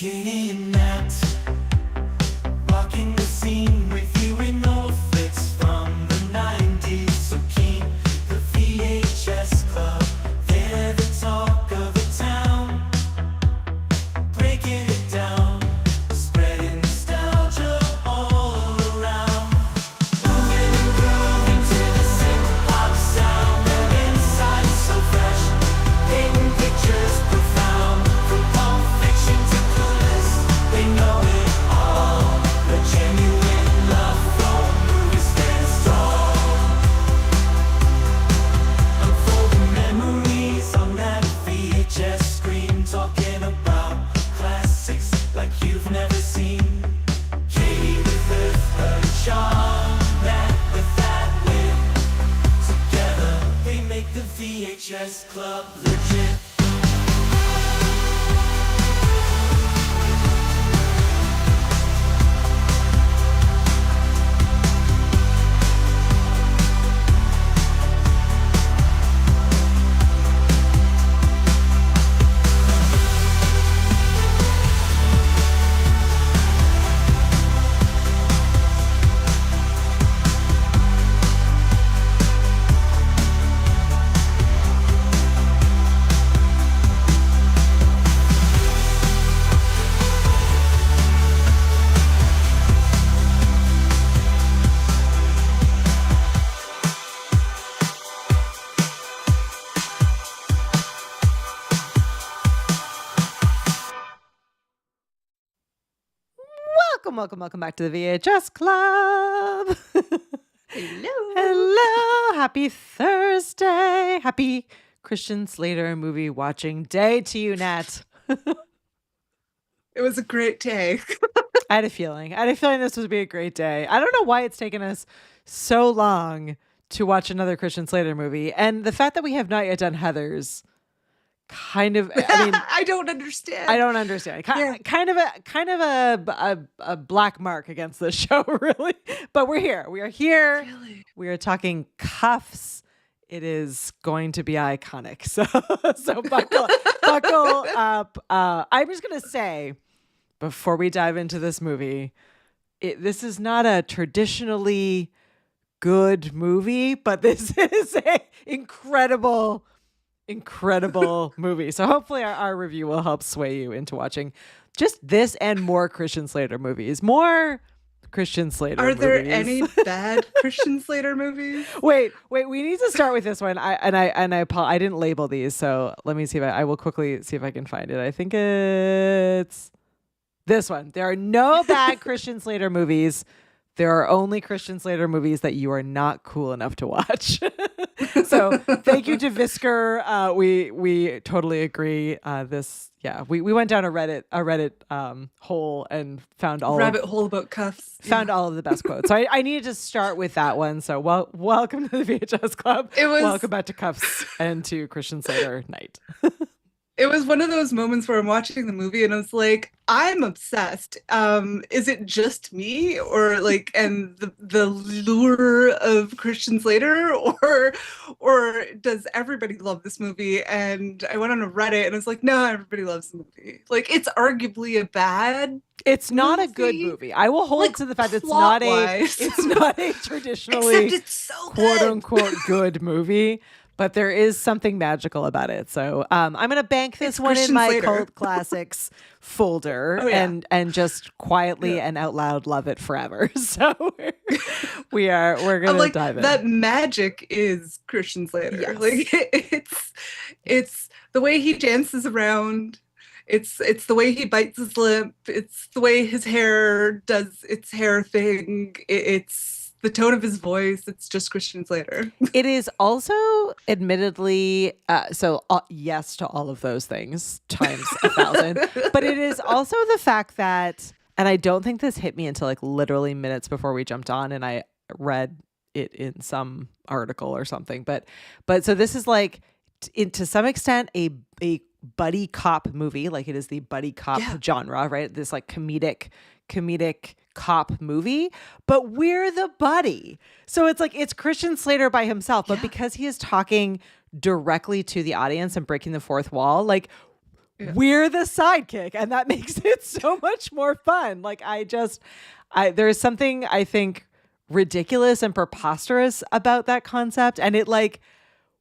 Skinny and Nat, rocking the scene with you in old flicks from the 90s. So keen, the VHS Club, they're the talk of the town. Breaking it down, spreading nostalgia all around. Moving and grooving to the synth-pop sound. Their inside is so fresh, painting pictures profound. From Pulp Fiction to Clueless, they know it all. The genuine love for movies stands tall. Unfolding memories on that VHS screen, talking about classics like you've never seen. Katie with her charm, Matt with that wit. Together they make the VHS Club legit. Welcome back to the VHS Club. Hello. Happy Thursday. Happy Christian Slater movie watching day to you, Nat. It was a great day. I had a feeling this would be a great day. I don't know why it's taken us so long to watch another Christian Slater movie. And the fact that we have not yet done Heathers kind of, I mean, I don't understand. Kind of a black mark against this show, really. But we're here. We are here. Really? We are talking Kuffs. It is going to be iconic. So buckle up. I'm just gonna say, before we dive into this movie, this is not a traditionally good movie, but this is an incredible movie. So hopefully our review will help sway you into watching just this and more Christian Slater movies. More Christian Slater movies. Are there any bad Christian Slater movies? Wait, we need to start with this one. I didn't label these, so let me see if I will quickly see if I can find it. I think it's this one. There are no bad Christian Slater movies. There are only Christian Slater movies that you are not cool enough to watch. So thank you to Visker. We totally agree. We went down a Reddit hole and found all hole about Kuffs. Found all of the best quotes. So I needed to start with that one. So welcome to the VHS Club. Welcome back to Kuffs and to Christian Slater Night. It was one of those moments where I'm watching the movie and I was like, I'm obsessed. Is it just me, or like, and the lure of Christian Slater, or does everybody love this movie? And I went on a Reddit and I was like, no, everybody loves the movie. Like, it's arguably a bad. It's not a good movie. I will hold to the fact it's not a traditionally it's so quote unquote good movie. But there is something magical about it. So I'm going to bank this one Christian in my Slater. cult classics folder and just quietly and out loud love it forever. So we're going to dive in. That magic is Christian Slater. Yes. Like it's the way he dances around. It's the way he bites his lip. It's the way his hair does its hair thing. It's the tone of his voice. It's just Christian Slater. It is also admittedly, yes to all of those things times 1,000. But it is also the fact that, and I don't think this hit me until like literally minutes before we jumped on and I read it in some article or something. But so this is like, to some extent, a buddy cop movie. Like it is the buddy cop genre, right? This like comedic cop movie, but we're the buddy. So it's like, it's Christian Slater by himself, but because he is talking directly to the audience and breaking the fourth wall, like we're the sidekick, and that makes it so much more fun. Like there's something I think ridiculous and preposterous about that concept, and it like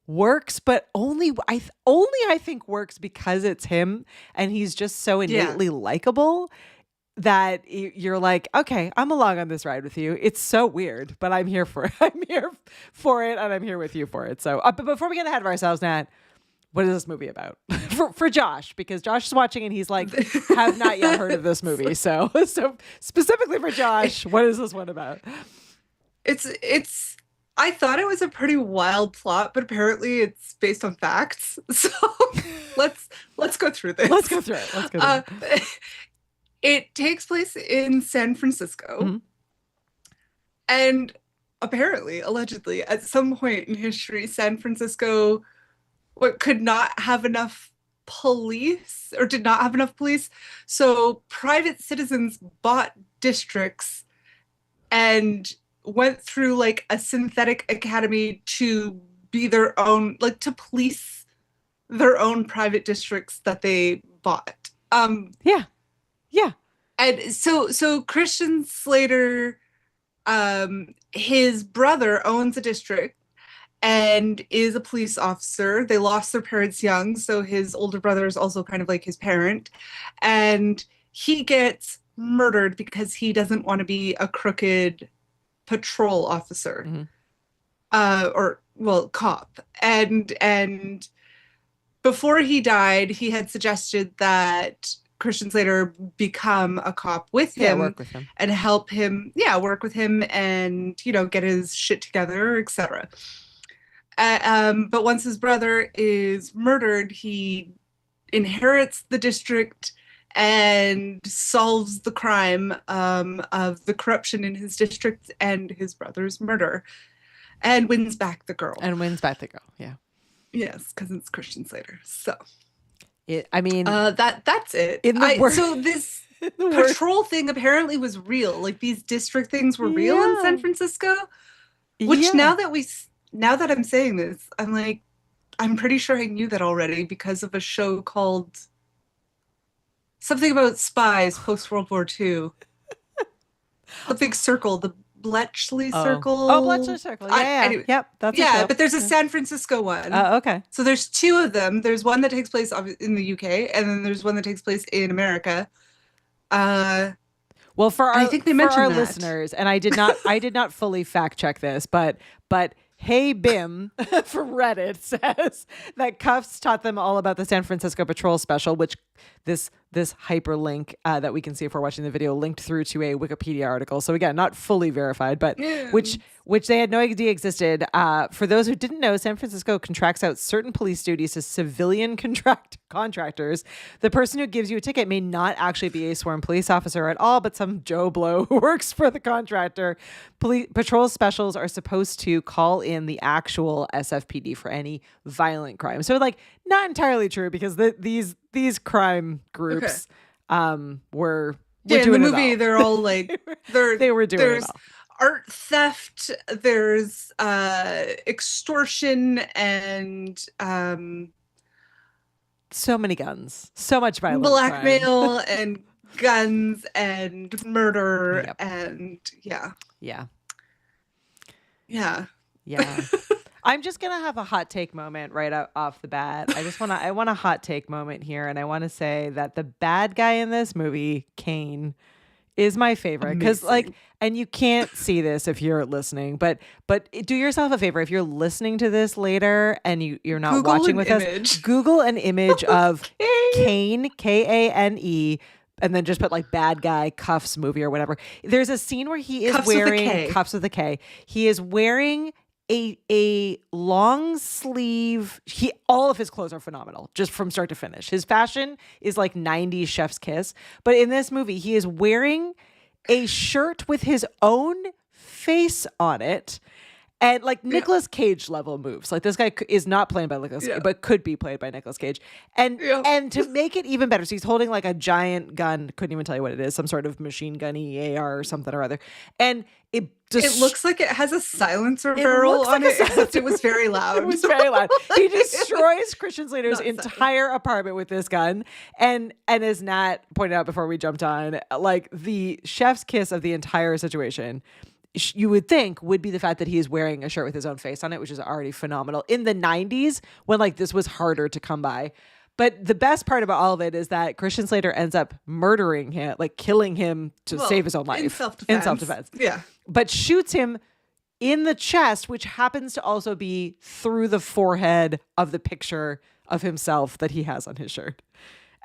works, but only I think works because it's him, and he's just so innately likable that you're like, okay, I'm along on this ride with you. It's so weird, but I'm here for it. I'm here for it, and I'm here with you for it. So, but before we get ahead of ourselves, Nat, what is this movie about for Josh? Because Josh is watching and he's like, have not yet heard of this movie. So specifically for Josh, what is this one about? It's I thought it was a pretty wild plot, but apparently it's based on facts. So let's go through this. Let's go through it. It takes place in San Francisco. Mm-hmm. And apparently, allegedly, at some point in history, San Francisco could not have enough police or did not have enough police. So private citizens bought districts and went through like a synthetic academy to be their own, like to police their own private districts that they bought. Yeah. And so Christian Slater, his brother owns a district and is a police officer. They lost their parents young, so his older brother is also kind of like his parent. And he gets murdered because he doesn't want to be a crooked patrol officer. Cop. And before he died, he had suggested that Christian Slater become a cop with him, work with him and help him, work with him and, get his shit together, etc. But once his brother is murdered, he inherits the district and solves the crime of the corruption in his district and his brother's murder, and wins back the girl. Yeah. Yes, because it's Christian Slater. So, that's it. So this patrol thing apparently was real. Like these district things were real in San Francisco. Which now that I'm saying this, I'm like, I'm pretty sure I knew that already because of a show called something about spies post World War II. The big circle, the Bletchley Circle. Oh, Bletchley Circle. Yeah. Anyway, yep. That's but there's a San Francisco one. Okay. So there's two of them. There's one that takes place in the UK, and then there's one that takes place in America. Well, for I think they mentioned that. Listeners, and I did not fully fact check this, but Hey Bim from Reddit says that Kuffs taught them all about the San Francisco Patrol special, which this hyperlink that we can see if we're watching the video linked through to a Wikipedia article. So again, not fully verified, but which they had no idea existed. For those who didn't know, San Francisco contracts out certain police duties to civilian contractors. The person who gives you a ticket may not actually be a sworn police officer at all, but some Joe Blow who works for the contractor. Patrol specials are supposed to call in the actual SFPD for any violent crime. So like not entirely true because these crime groups were doing in the it movie all. They're all like they were doing it all. Art theft, there's extortion, and so many guns, so much violence, blackmail, and guns, and murder, and yeah. I'm just gonna have a hot take moment right off the bat. I want a hot take moment here, and I want to say that the bad guy in this movie, Kane, is my favorite because and you can't see this if you're listening, but do yourself a favor if you're listening to this later and you're not Google watching with us. Google an image of Kane, Kane, and then just put like bad guy Kuffs movie or whatever. There's a scene where he is wearing Kuffs with a K. He is wearing a long sleeve. All of his clothes are phenomenal, just from start to finish. His fashion is like 90s chef's kiss. But in this movie, he is wearing a shirt with his own face on it. And like Nicolas Cage level moves. Like this guy is not played by Nicolas Cage, but could be played by Nicolas Cage. And to make it even better, so he's holding like a giant gun. Couldn't even tell you what it is. Some sort of machine gunny AR or something or other. And it looks like it has a silencer barrel on it. Except it was very loud. It was very loud. He destroys Christian Slater's entire apartment with this gun. And as Nat pointed out before we jumped on, like the chef's kiss of the entire situation, you would think would be the fact that he is wearing a shirt with his own face on it, which is already phenomenal in the 90s when like this was harder to come by. But the best part about all of it is that Christian Slater ends up murdering him, like killing him to save his own life. In self-defense. Yeah. But shoots him in the chest, which happens to also be through the forehead of the picture of himself that he has on his shirt.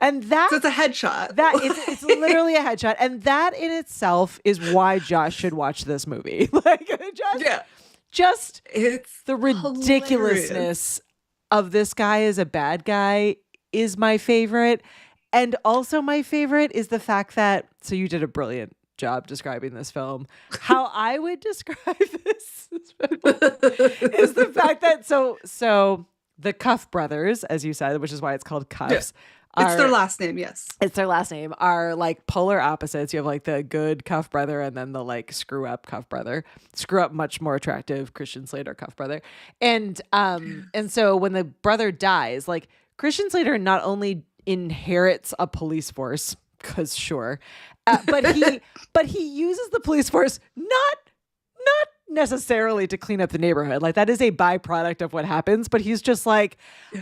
And that, so it's a headshot. It's literally a headshot. And that in itself is why Josh should watch this movie. Like just it's the ridiculousness hilarious. of this guy as a bad guy is my favorite. And also my favorite is the fact that, so you did a brilliant job describing this film. How I would describe this is the fact that so the Kuff brothers, as you said, which is why it's called Kuffs. It's their last name, yes. It's their last name, are like polar opposites. You have like the good Kuff brother and then the like screw up Kuff brother. Screw up, much more attractive Christian Slater Kuff brother. And so when the brother dies, like Christian Slater not only inherits a police force, because sure, but he uses the police force not necessarily to clean up the neighborhood. Like that is a byproduct of what happens, but he's just like,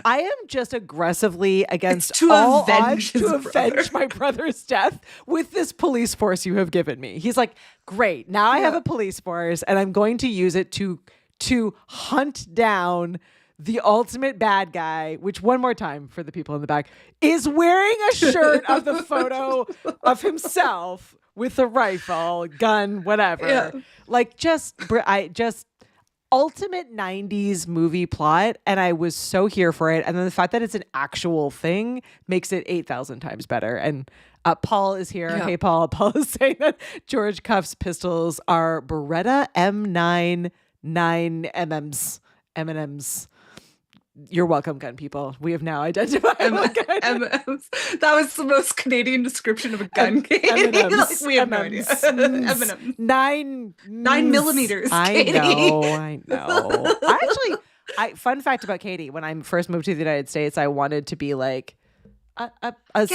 I am just aggressively against all odds to avenge my brother's death with this police force you have given me. He's like, great, now I have a police force and I'm going to use it to hunt down the ultimate bad guy, which, one more time for the people in the back, is wearing a shirt of the photo of himself with a rifle, gun, whatever. Yeah. Like just ultimate 90s movie plot. And I was so here for it. And then the fact that it's an actual thing makes it 8,000 times better. And Paul is here. Yeah. Hey, Paul. Paul is saying that George Kuff's pistols are Beretta M9 M&Ms. You're welcome, gun people. We have now identified M&Ms. That was the most Canadian description of a gun game. Like, we have no idea. M&Ms. 9 millimeters. I know. Fun fact about Katie: when I first moved to the United States, I wanted to be like a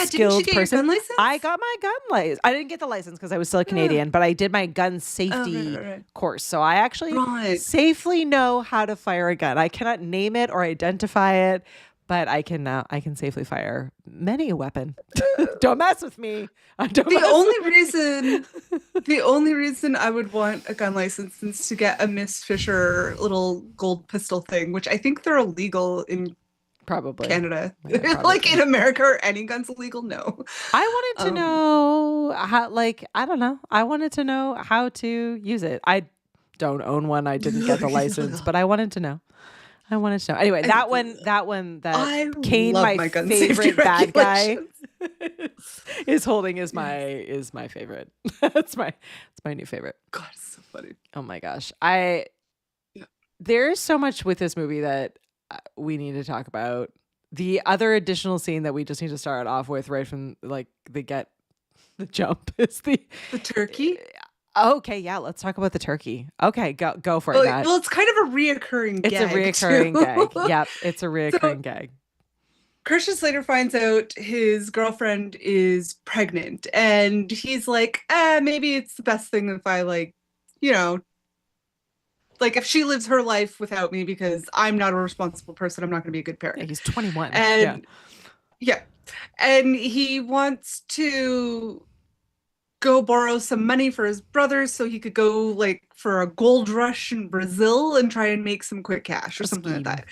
skilled person. Your gun license? I got my gun license. I didn't get the license because I was still a Canadian, but I did my gun safety course. So I actually safely know how to fire a gun. I cannot name it or identify it, but I can safely fire many a weapon. Don't mess with me. The only reason I would want a gun license is to get a Miss Fisher little gold pistol thing, which I think they're illegal in probably Canada. Yeah, probably. Like in America, are any guns illegal? No. I wanted to know how, like, I don't know. I wanted to know how to use it. I don't own one. I didn't get the license, but I wanted to know. Anyway, that Kane, my favorite bad guy, is holding is my favorite. It's my new favorite. God, it's so funny. Oh my gosh. There's so much with this movie that we need to talk about. The other additional scene that we just need to start off with right from like the jump is the turkey. Okay, yeah, let's talk about the turkey. Okay, go for it, Matt. Well, it's kind of a reoccurring gag. It's a reoccurring gag. Yep, it's a reoccurring gag. Christian Slater finds out his girlfriend is pregnant, and he's like, maybe it's the best thing if I if she lives her life without me, because I'm not a responsible person, I'm not going to be a good parent. Yeah, he's 21. And and he wants to go borrow some money for his brother so he could go like for a gold rush in Brazil and try and make some quick cash or something like that.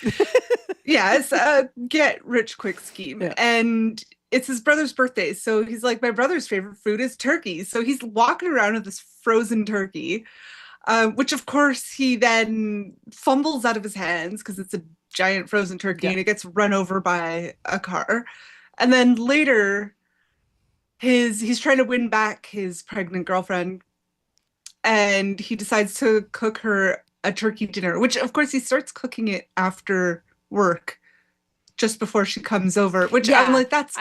Yeah, it's a get rich quick scheme. Yeah. And it's his brother's birthday. So he's like, my brother's favorite food is turkey. So he's walking around with this frozen turkey, which of course he then fumbles out of his hands because it's a giant frozen turkey and it gets run over by a car. And then later he's trying to win back his pregnant girlfriend, and he decides to cook her a turkey dinner, which of course he starts cooking it after work, just before she comes over, which I'm like, that's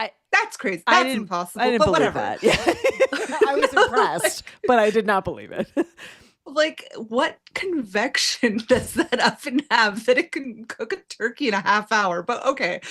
crazy. That's impossible. I didn't but believe whatever. that. Yeah. I was impressed, but I did not believe it. Like, what convection does that oven have that it can cook a turkey in a half hour? But okay.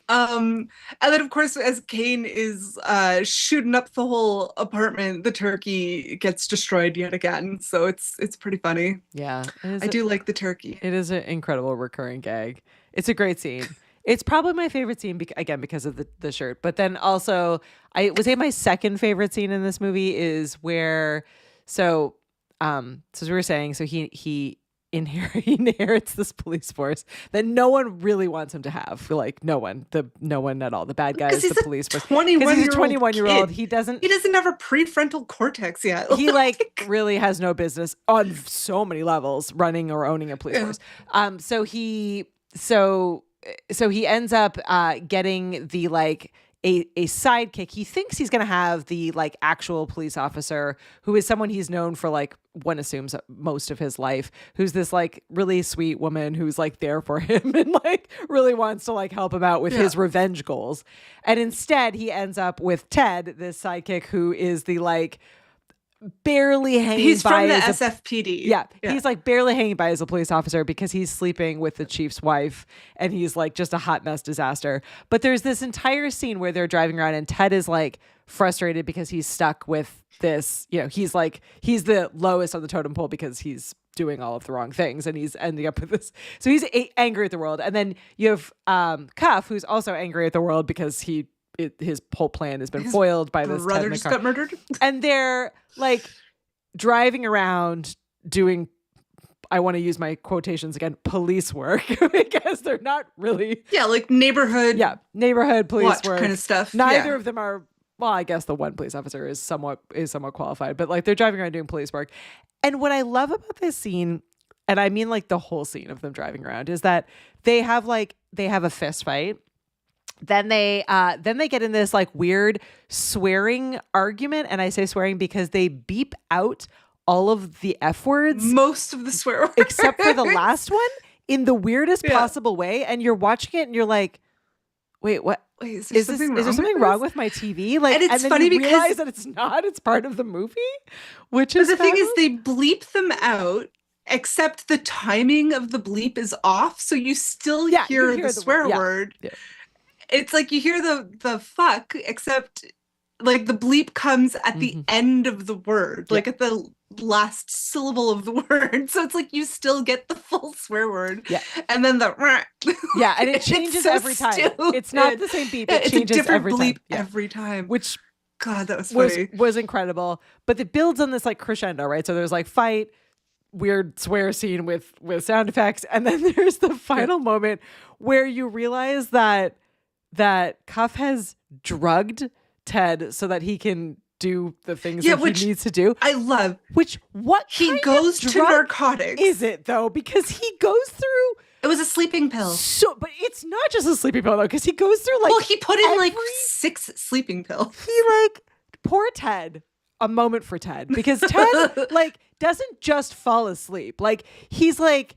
And then of course, as Kane is shooting up the whole apartment, the turkey gets destroyed yet again. So it's pretty funny. Yeah. I do like the turkey. It is an incredible recurring gag. It's a great scene. It's probably my favorite scene, again, because of the shirt. But then also, I would say my second favorite scene in this movie is where, so as we were saying, so he inherits this police force that no one really wants him to have. Like no one at all. The bad guys, the police force. Because he's a 21-year-old. He doesn't have a prefrontal cortex yet. He like really has no business on so many levels running or owning a police force. So he ends up getting the like a sidekick. He thinks he's going to have the like actual police officer who is someone he's known for like one assumes most of his life, who's this like really sweet woman who's like there for him and like really wants to like help him out with his revenge goals. And instead he ends up with Ted, this sidekick who is the like barely hanging he's by from the as SFPD. yeah, he's like barely hanging by as a police officer because he's sleeping with the chief's wife and he's like just a hot mess disaster. But there's this entire scene where they're driving around and Ted is like frustrated because he's stuck with this, he's the lowest on the totem pole because he's doing all of the wrong things and he's ending up with this. So he's angry at the world. And then you have Kuff, who's also angry at the world because his whole plan has been foiled by this brother just got murdered. And they're like driving around doing, I want to use my quotations again, police work, because they're not really like neighborhood police work kind of stuff. Neither of them are, well, I guess the one police officer is somewhat qualified, but like they're driving around doing police work. And what I love about this scene, and I mean like the whole scene of them driving around, is that they have a fist fight. Then they get in this like weird swearing argument. And I say swearing because they beep out all of the F words. Most of the swear words. Except for the last one in the weirdest possible way. And you're watching it and you're like, wait, what? Wait, is there something wrong with my TV? Like, and it's then funny you because realize that it's not. It's part of the movie, which is the thing is fabulous. they bleep them out, except the timing of the bleep is off, so you still hear the swear word. Yeah. It's like you hear the fuck, except like the bleep comes at the end of the word, like at the last syllable of the word. So it's like you still get the full swear word. Yeah. And then the and it changes every time. Stupid. It's not the same beep. It it's changes a different every bleep time. every time. Which God, that was funny. Was incredible. But it builds on this like crescendo, right? So there's like fight, weird swear scene with sound effects, and then there's the final moment where you realize that Kuff has drugged Ted so that he can do the things that he needs to do. I love. What he goes to narcotics. Is it though? Because he goes through. It was a sleeping pill. But it's not just a sleeping pill though, because he goes through like. Well, he put in like 6 sleeping pills. He like poor Ted. A moment for Ted, because Ted like doesn't just fall asleep. Like he's like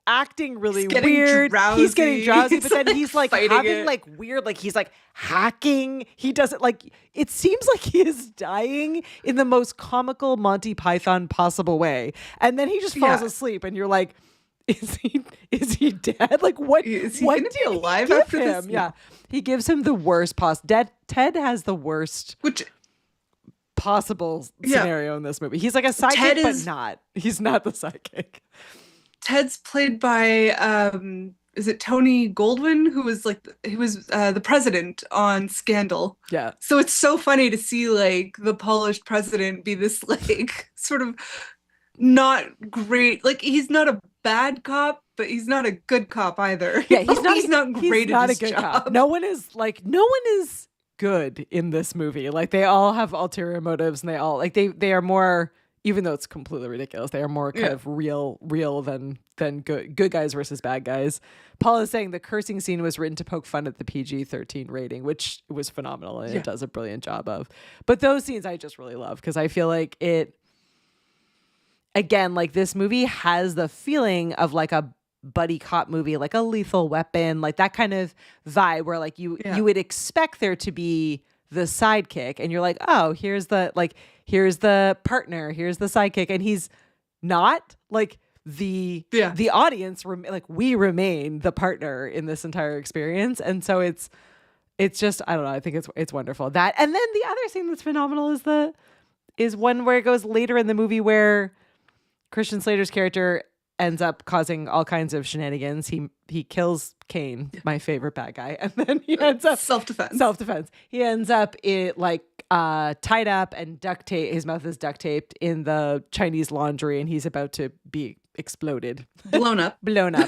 acting really weird. Drowsy. He's getting drowsy, but then he's like having it. like weird, like he's like hacking. He doesn't like, it seems like he is dying in the most comical Monty Python possible way. And then he just falls asleep and you're like, is he dead? Like what is he what gonna be alive after after him? this? Yeah. He gives him the worst Ted has the worst possible scenario in this movie. He's like a sidekick, but not. He's not the sidekick. Ted's played by is it Tony Goldwyn, who was the president on Scandal. Yeah. So it's so funny to see like the polished president be this like sort of not great. Like he's not a bad cop, but he's not a good cop either. Yeah, he's not great he's not at his a good job. cop. No one is good in this movie. Like they all have ulterior motives, and they all like they are more, even though it's completely ridiculous, they are more kind of real than good guys versus bad guys. Paul is saying the cursing scene was written to poke fun at the PG-13 rating, which was phenomenal and it does a brilliant job of. But those scenes I just really love because I feel like it again, like this movie has the feeling of like a buddy cop movie, like a Lethal Weapon, like that kind of vibe where like you would expect there to be the sidekick, and you're like, oh, here's the partner, here's the sidekick, and he's not. Like the audience like we remain the partner in this entire experience, and so it's just, I don't know, I think it's wonderful. That, and then the other thing that's phenomenal is one where it goes later in the movie where Christian Slater's character ends up causing all kinds of shenanigans. He kills Kane, my favorite bad guy, and then he ends up self-defense. He ends up tied up and duct tape. His mouth is duct taped in the Chinese laundry, and he's about to be exploded, blown up,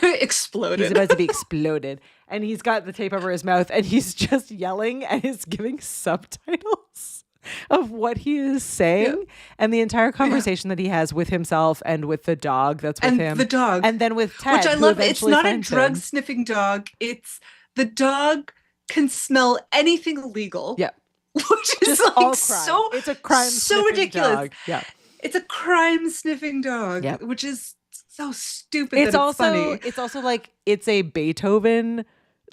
exploded. He's about to be exploded, and he's got the tape over his mouth, and he's just yelling and is giving subtitles of what he is saying, and the entire conversation that he has with himself and with the dog that's with him, the dog, and then with Ted, which I love. It's not a drug sniffing dog. It's the dog can smell anything illegal. Yeah, which is just like all crime. It's a crime. So ridiculous. Dog. Yeah, it's a crime sniffing dog. Yeah. Which is so stupid. It's funny. It's also like it's a Beethoven.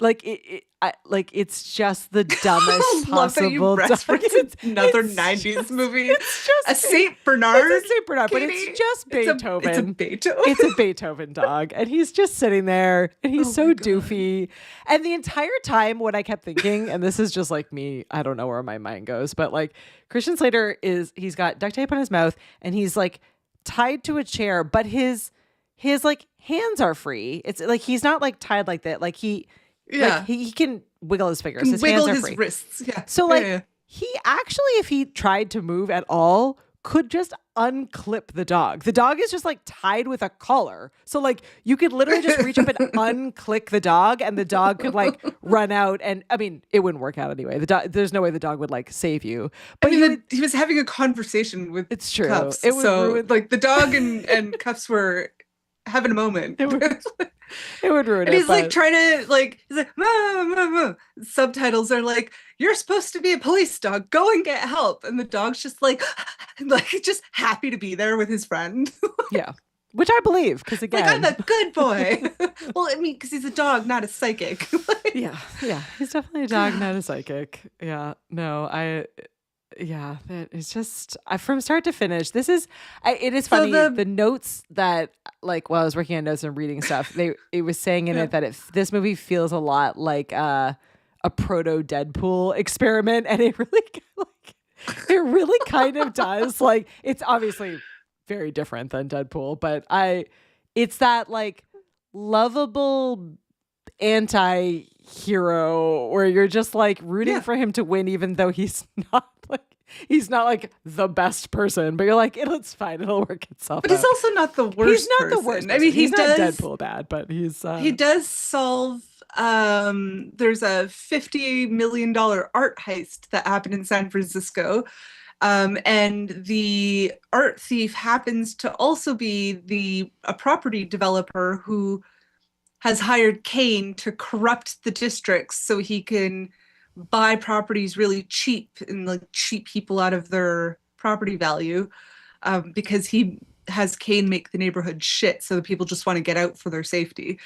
Like it's just the dumbest possible. It's another 90s movie. It's just a Saint Bernard. It's a Saint Bernard, but it's just Beethoven. It's a Beethoven. It's a Beethoven dog, and he's just sitting there, and he's so doofy. And the entire time, what I kept thinking, and this is just like me, I don't know where my mind goes, but like Christian Slater he's got duct tape on his mouth, and he's like tied to a chair, but his like hands are free. It's like he's not like tied like that. Like he can wiggle his fingers. His hands are free. Wrists. Yeah. So like he actually, if he tried to move at all, could just unclip the dog. The dog is just like tied with a collar. So like you could literally just reach up and unclick the dog, and the dog could like run out. And I mean, it wouldn't work out anyway. The dog, there's no way the dog would like save you. But he was having a conversation with it's true. Kuffs, it would ruin, like the dog and Kuffs were having a moment. It would ruin and it. He's like trying to he's like, subtitles are like, you're supposed to be a police dog. Go and get help. And the dog's just like just happy to be there with his friend. Yeah. Which I believe, because again, like, I'm a good boy. Well, I mean, because he's a dog, not a psychic. Yeah. He's definitely a dog, not a psychic. Yeah. No, it's just from start to finish. It is funny. The notes that like while I was working on notes and reading stuff, it was saying in it that this movie feels a lot like a proto Deadpool experiment, and it really kind of does. Like it's obviously very different than Deadpool, but it's that like lovable anti-hero where you're just like rooting for him to win, even though he's not like the best person, but you're like, it's fine, it'll work itself but out. He's also not the worst. He's not the worst person. I mean, he's not Deadpool bad, but he does solve there's a $50 million art heist that happened in San Francisco, and the art thief happens to also be a property developer who has hired Kane to corrupt the districts so he can buy properties really cheap and like cheat people out of their property value, because he has Kane make the neighborhood shit, so the people just want to get out for their safety.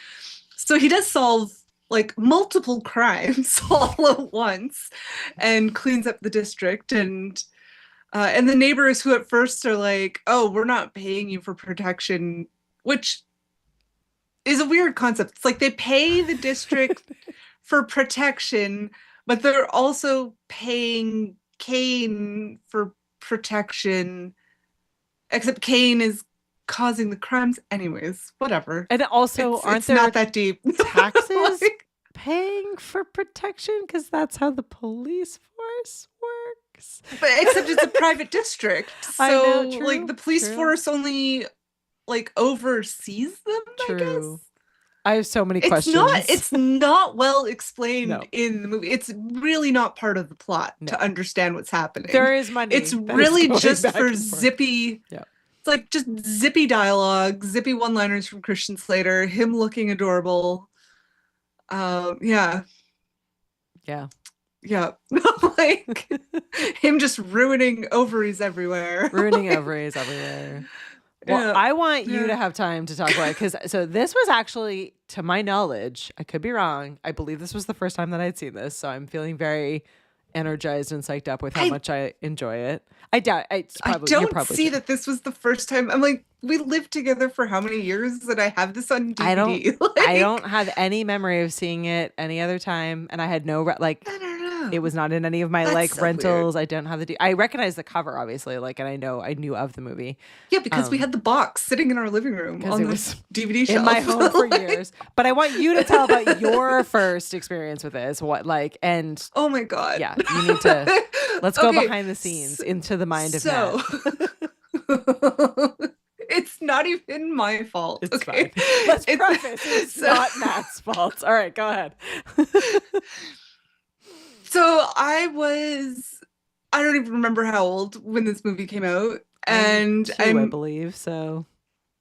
So he does solve like multiple crimes all at once and cleans up the district, and the neighbors who at first are like, oh, we're not paying you for protection, which is a weird concept. It's like they pay the district for protection, but they're also paying Kane for protection, except Kane is causing the crimes anyways. Whatever. And also, it's not that deep. Taxes paying for protection? Because that's how the police force works. But except it's a private district. So I know, true, like the police force only like oversees them, I guess. I have so many questions. It's not well explained in the movie. It's really not part of the plot to understand what's happening. There is money. It's really just for zippy. Yeah. It's like just zippy dialogue, zippy one-liners from Christian Slater, him looking adorable. Yeah. Like him just ruining ovaries everywhere. Well, Yeah. I want you Yeah. to have time to talk about it because so this was actually, to my knowledge, I could be wrong. I believe this was the first time that I'd seen this, so I'm feeling very energized and psyched up with how much I enjoy it. I doubt it's I probably you're don't probably see true. that this was the first time. I'm like, we lived together for how many years that I have this on I don't DVD? I don't have any memory of seeing it any other time, and I had no like. I don't know. It was not in any of my That's like so rentals. weird. I don't have the. I recognize the cover obviously, like, and I knew of the movie. Yeah, because we had the box sitting in our living room Because on it the was DVD shelf. in my home for Like, years. But I want you to tell about your first experience with this. What like and oh my God. yeah, you need to let's go Okay, behind the scenes into the mind of so Matt. it's not even my fault. It's Okay. fine. Let's It's- preface it's so- not Matt's fault. All right, go ahead. So I don't even remember how old when this movie came out. And I I'm believe so.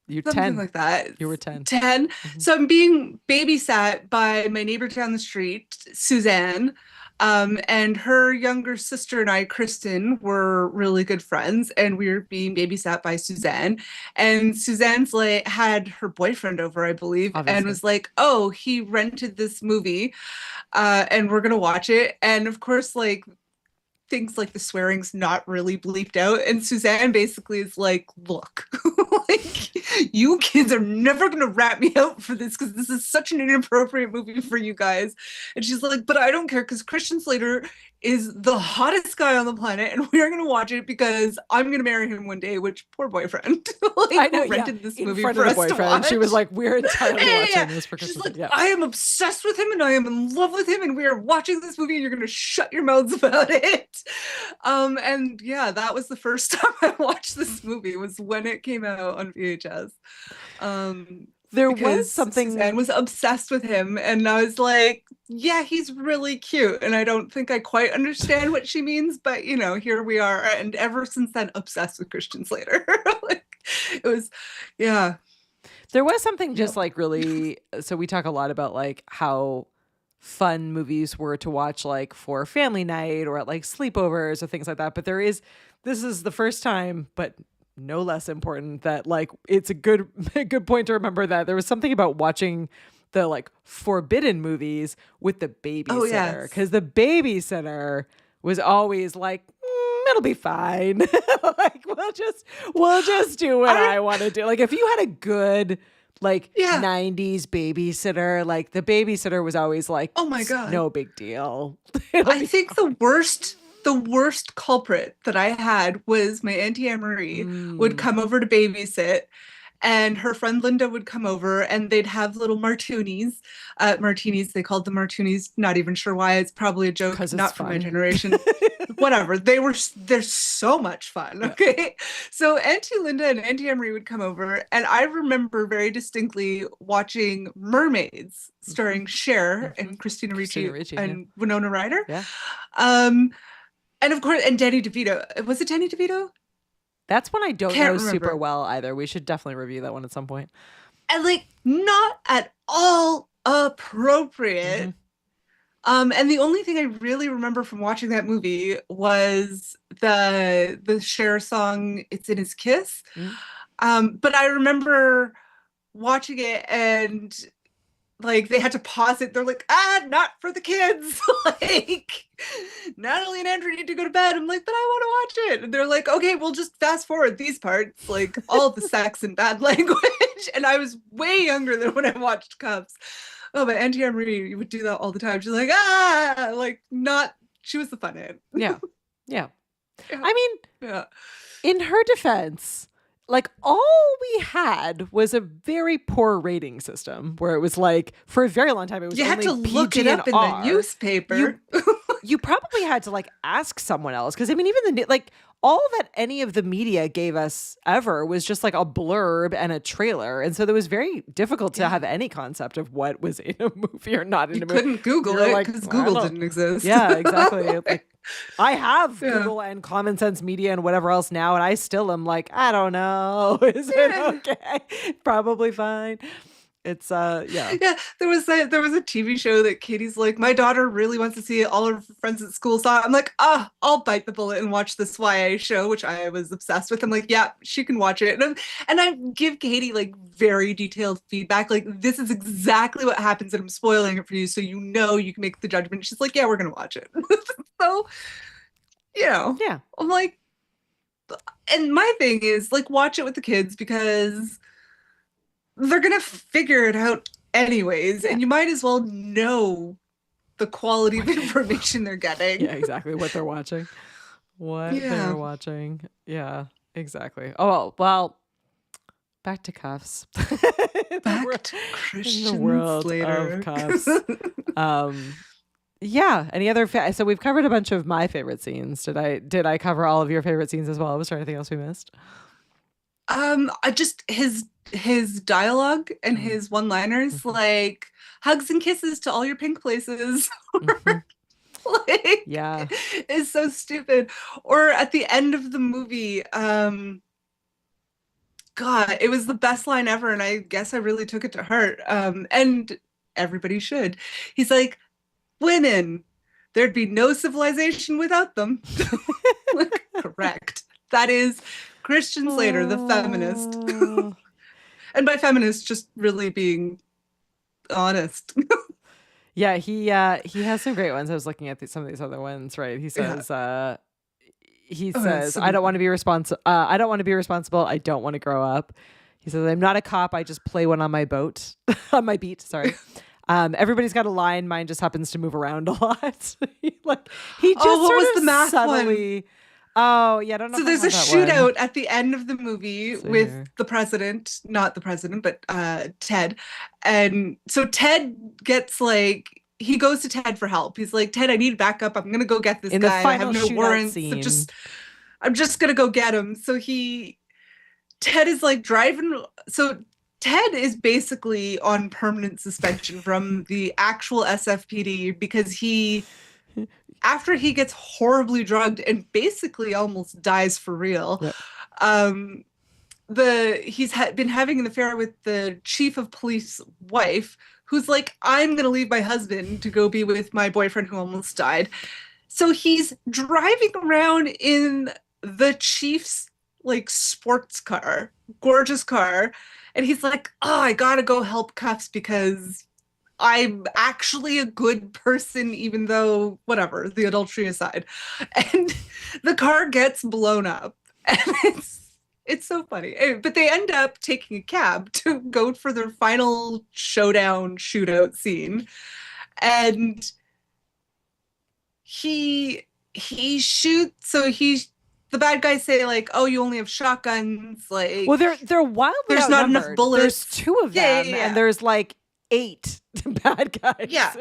You're something 10. like that. You were 10. 10. So I'm being babysat by my neighbor down the street, Suzanne. And her younger sister and I, Kristen, were really good friends, and we were being babysat by Suzanne. And Suzanne's like had her boyfriend over, I believe, Obviously. and was like, "Oh, he rented this movie, and we're gonna watch it." And of course, like things like the swearing's not really bleeped out, and Suzanne basically is like, "Look, like you kids are never gonna rat me out for this because this is such an inappropriate movie for you guys." And she's like, "But I don't care because Christian Slater is the hottest guy on the planet, and we are gonna watch it because I'm gonna marry him one day." Which poor boyfriend, like, I know, rented this in movie front for of us the to boyfriend. watch. She was like, "We're entirely Yeah, watching yeah. this for She's Christmas." like, Yeah. "I am obsessed with him and I am in love with him and we are watching this movie and you're gonna shut your mouths about it." And yeah, that was the first time I watched this movie, was when it came out on VHS. There was Because something Suzanne was obsessed with him, and I was like, "Yeah, he's really cute." And I don't think I quite understand what she means, but you know, here we are. And ever since then, obsessed with Christian Slater. Like, it was, yeah. There was something just like really, so we talk a lot about like how fun movies were to watch like for family night or at like sleepovers or things like that. But this is the first time, but no less important, that like it's a good point to remember that there was something about watching the like forbidden movies with the babysitter. Oh, yes. Because the babysitter was always like, it'll be fine. Like we'll just do what I want to do. Like if you had a good like 90s babysitter, like the babysitter was always like, Oh my God. no big deal. I think the worst culprit that I had was my Auntie Anne-Marie would come over to babysit, and her friend Linda would come over and they'd have little martinis. Martinis, they called them martinis. Not even sure why. It's probably a joke, 'Cause it's not for my fun. generation. Whatever. They're so much fun. Okay. So Auntie Linda and Auntie Anne-Marie would come over, and I remember very distinctly watching Mermaids starring Cher and Christina Ricci and Winona Ryder. Yeah. And of course, and Danny DeVito. Was it Danny DeVito? That's one I don't Can't know super remember. well either. We should definitely review that one at some point. And like not at all appropriate. And the only thing I really remember from watching that movie was the Cher song "It's in His Kiss." But I remember watching it and like they had to pause it. They're like, not for the kids. Like Natalie and Andrew need to go to bed. I'm like, but I want to watch it. And they're like, okay, we'll just fast forward these parts, like all the sex and bad language. And I was way younger than when I watched Kuffs. Oh, but Auntie Anne-Marie would do that all the time. She's like, like not, she was the fun end. Yeah. I mean, Yeah. in her defense, like all we had was a very poor rating system where it was like for a very long time it was You had to only look PG it up and in R. the newspaper. You probably had to like ask someone else, because I mean even like all that any of the media gave us ever was just like a blurb and a trailer, and so there was very difficult to have any concept of what was in a movie or not in You a movie. couldn't Google You're it like, because "Well, I Google don't-" didn't exist. Yeah, exactly. Like, I have Yeah. Google and Common Sense Media and whatever else now, and I still am like, I don't know. Is it okay? Probably fine. It's yeah. Yeah, there was a TV show that Katie's like, my daughter really wants to see it. All her friends at school saw it. I'm like, I'll bite the bullet and watch this YA show, which I was obsessed with. I'm like, yeah, she can watch it. And I give Katie like very detailed feedback. Like, this is exactly what happens, and I'm spoiling it for you, so you know you can make the judgment. She's like, yeah, we're gonna watch it. So, Yeah. I'm like, and my thing is like, watch it with the kids because they're gonna figure it out anyways, and you might as well know the quality of information they're getting. Yeah, exactly. What they're watching. What Yeah. they're watching. Yeah, exactly. Oh, well, back to Kuffs. Back to In the Christian world Slater. of Kuffs. Yeah. Any other? So we've covered a bunch of my favorite scenes. Did I cover all of your favorite scenes as well? Was there anything else we missed? I just his dialogue and his one-liners, like hugs and kisses to all your pink places. Like, Yeah. is so stupid. Or at the end of the movie, God, it was the best line ever, and I guess I really took it to heart. And everybody should. He's like, women, there'd be no civilization without them. Like, correct. That is Christian Slater, the feminist. And by feminist, just really being honest. Yeah, he has some great ones. I was looking at some of these other ones, right? He says so I don't want to be responsible. I don't want to be responsible. I don't want to grow up. He says, I'm not a cop. I just play one on my boat, on my beat. Sorry. Everybody's got a line. Mine just happens to move around a lot. He just what sort was of the math subtly. one? Oh yeah, I don't know. So if I there's a have that shootout one. at the end of the movie So with here. the president, not the president, but Ted. And so Ted gets like, he goes to Ted for help. He's like, Ted, I need backup. I'm gonna go get this In the guy. I final have no shootout warrants. scene. I'm just gonna go get him. So Ted is like driving. So Ted is basically on permanent suspension from the actual SFPD because after he gets horribly drugged and basically almost dies for real, he's been having an affair with the chief of police wife, who's like, I'm gonna leave my husband to go be with my boyfriend who almost died. So he's driving around in the chief's like sports car, gorgeous car, and he's like, oh, I gotta go help Kuffs because I'm actually a good person, even though, whatever, the adultery aside. And the car gets blown up. And it's so funny. But they end up taking a cab to go for their final showdown shootout scene. And he shoots, the bad guys say like, oh, you only have shotguns, like, well, they're wildly there's not enough outnumbered. bullets. There's two of them, and there's like 8 bad guys. Yeah.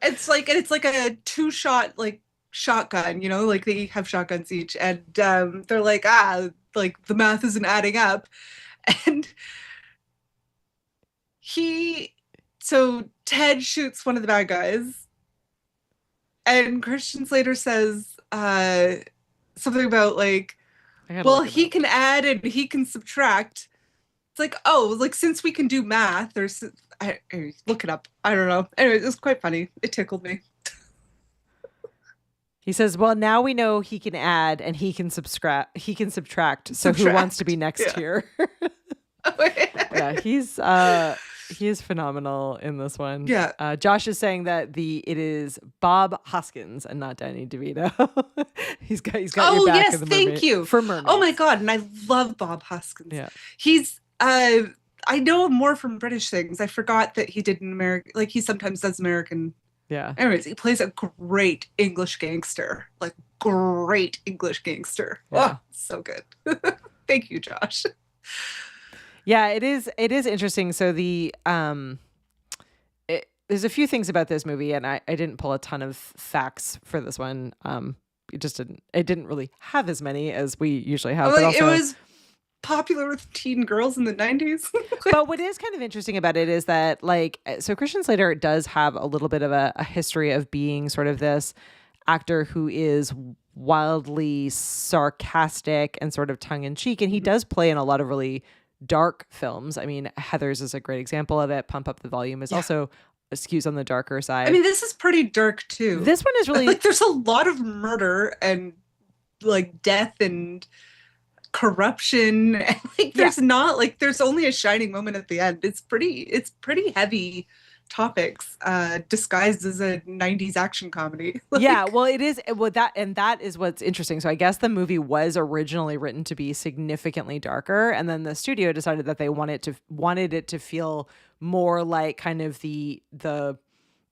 It's like a 2-shot like shotgun, like they have shotguns each, and they're like, like the math isn't adding up. And Ted shoots one of the bad guys, and Christian Slater says something about like, well, he can add and he can subtract. It's like, oh, like since we can do math, look it up. I don't know. Anyway, it was quite funny. It tickled me. He says, well, now we know he can add and he can subtract. So who wants to be next here? Yeah, he is phenomenal in this one. Yeah. Josh is saying that it is Bob Hoskins and not Danny DeVito. he's got your back yes, in the thank movie you. For Mermaids. Oh my God, and I love Bob Hoskins. Yeah. He's I know him more from British things. I forgot that he did an American, like he sometimes does American. Yeah. Anyways, he plays a great English gangster. Like great English gangster. Yeah. Oh, so good. Thank you, Josh. Yeah, it is interesting. So there's a few things about this movie, and I didn't pull a ton of facts for this one. It didn't really have as many as we usually have. But also, it was popular with teen girls in the 90s. But what is kind of interesting about it is that, like, so Christian Slater does have a little bit of a history of being sort of this actor who is wildly sarcastic and sort of tongue in cheek. And he does play in a lot of really dark films. I mean, Heathers is a great example of it. Pump Up the Volume is also skews on the darker side. I mean, this is pretty dark too. This one is really like there's a lot of murder and like death and corruption, and like there's only a shining moment at the end. It's pretty heavy topics disguised as a 90s action comedy. Yeah, well, it is. Well, that is what's interesting. So I guess the movie was originally written to be significantly darker, and then the studio decided that they wanted it to feel more like kind of the the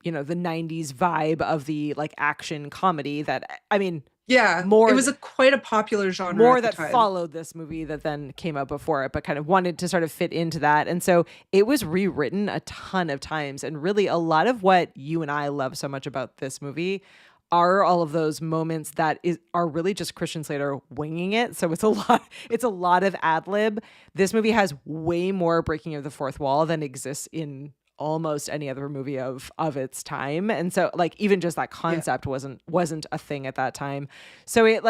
90s vibe of the like action comedy that, I mean, yeah, more, it was quite a popular genre more at the that time. followed this movie that then came out before it, but kind of wanted to sort of fit into that. And so it was rewritten a ton of times. And really a lot of what you and I love so much about this movie are all of those moments that are really just Christian Slater winging it. So it's a lot of ad lib. This movie has way more breaking of the fourth wall than exists in almost any other movie of its time. And so like even just that concept wasn't a thing at that time. So it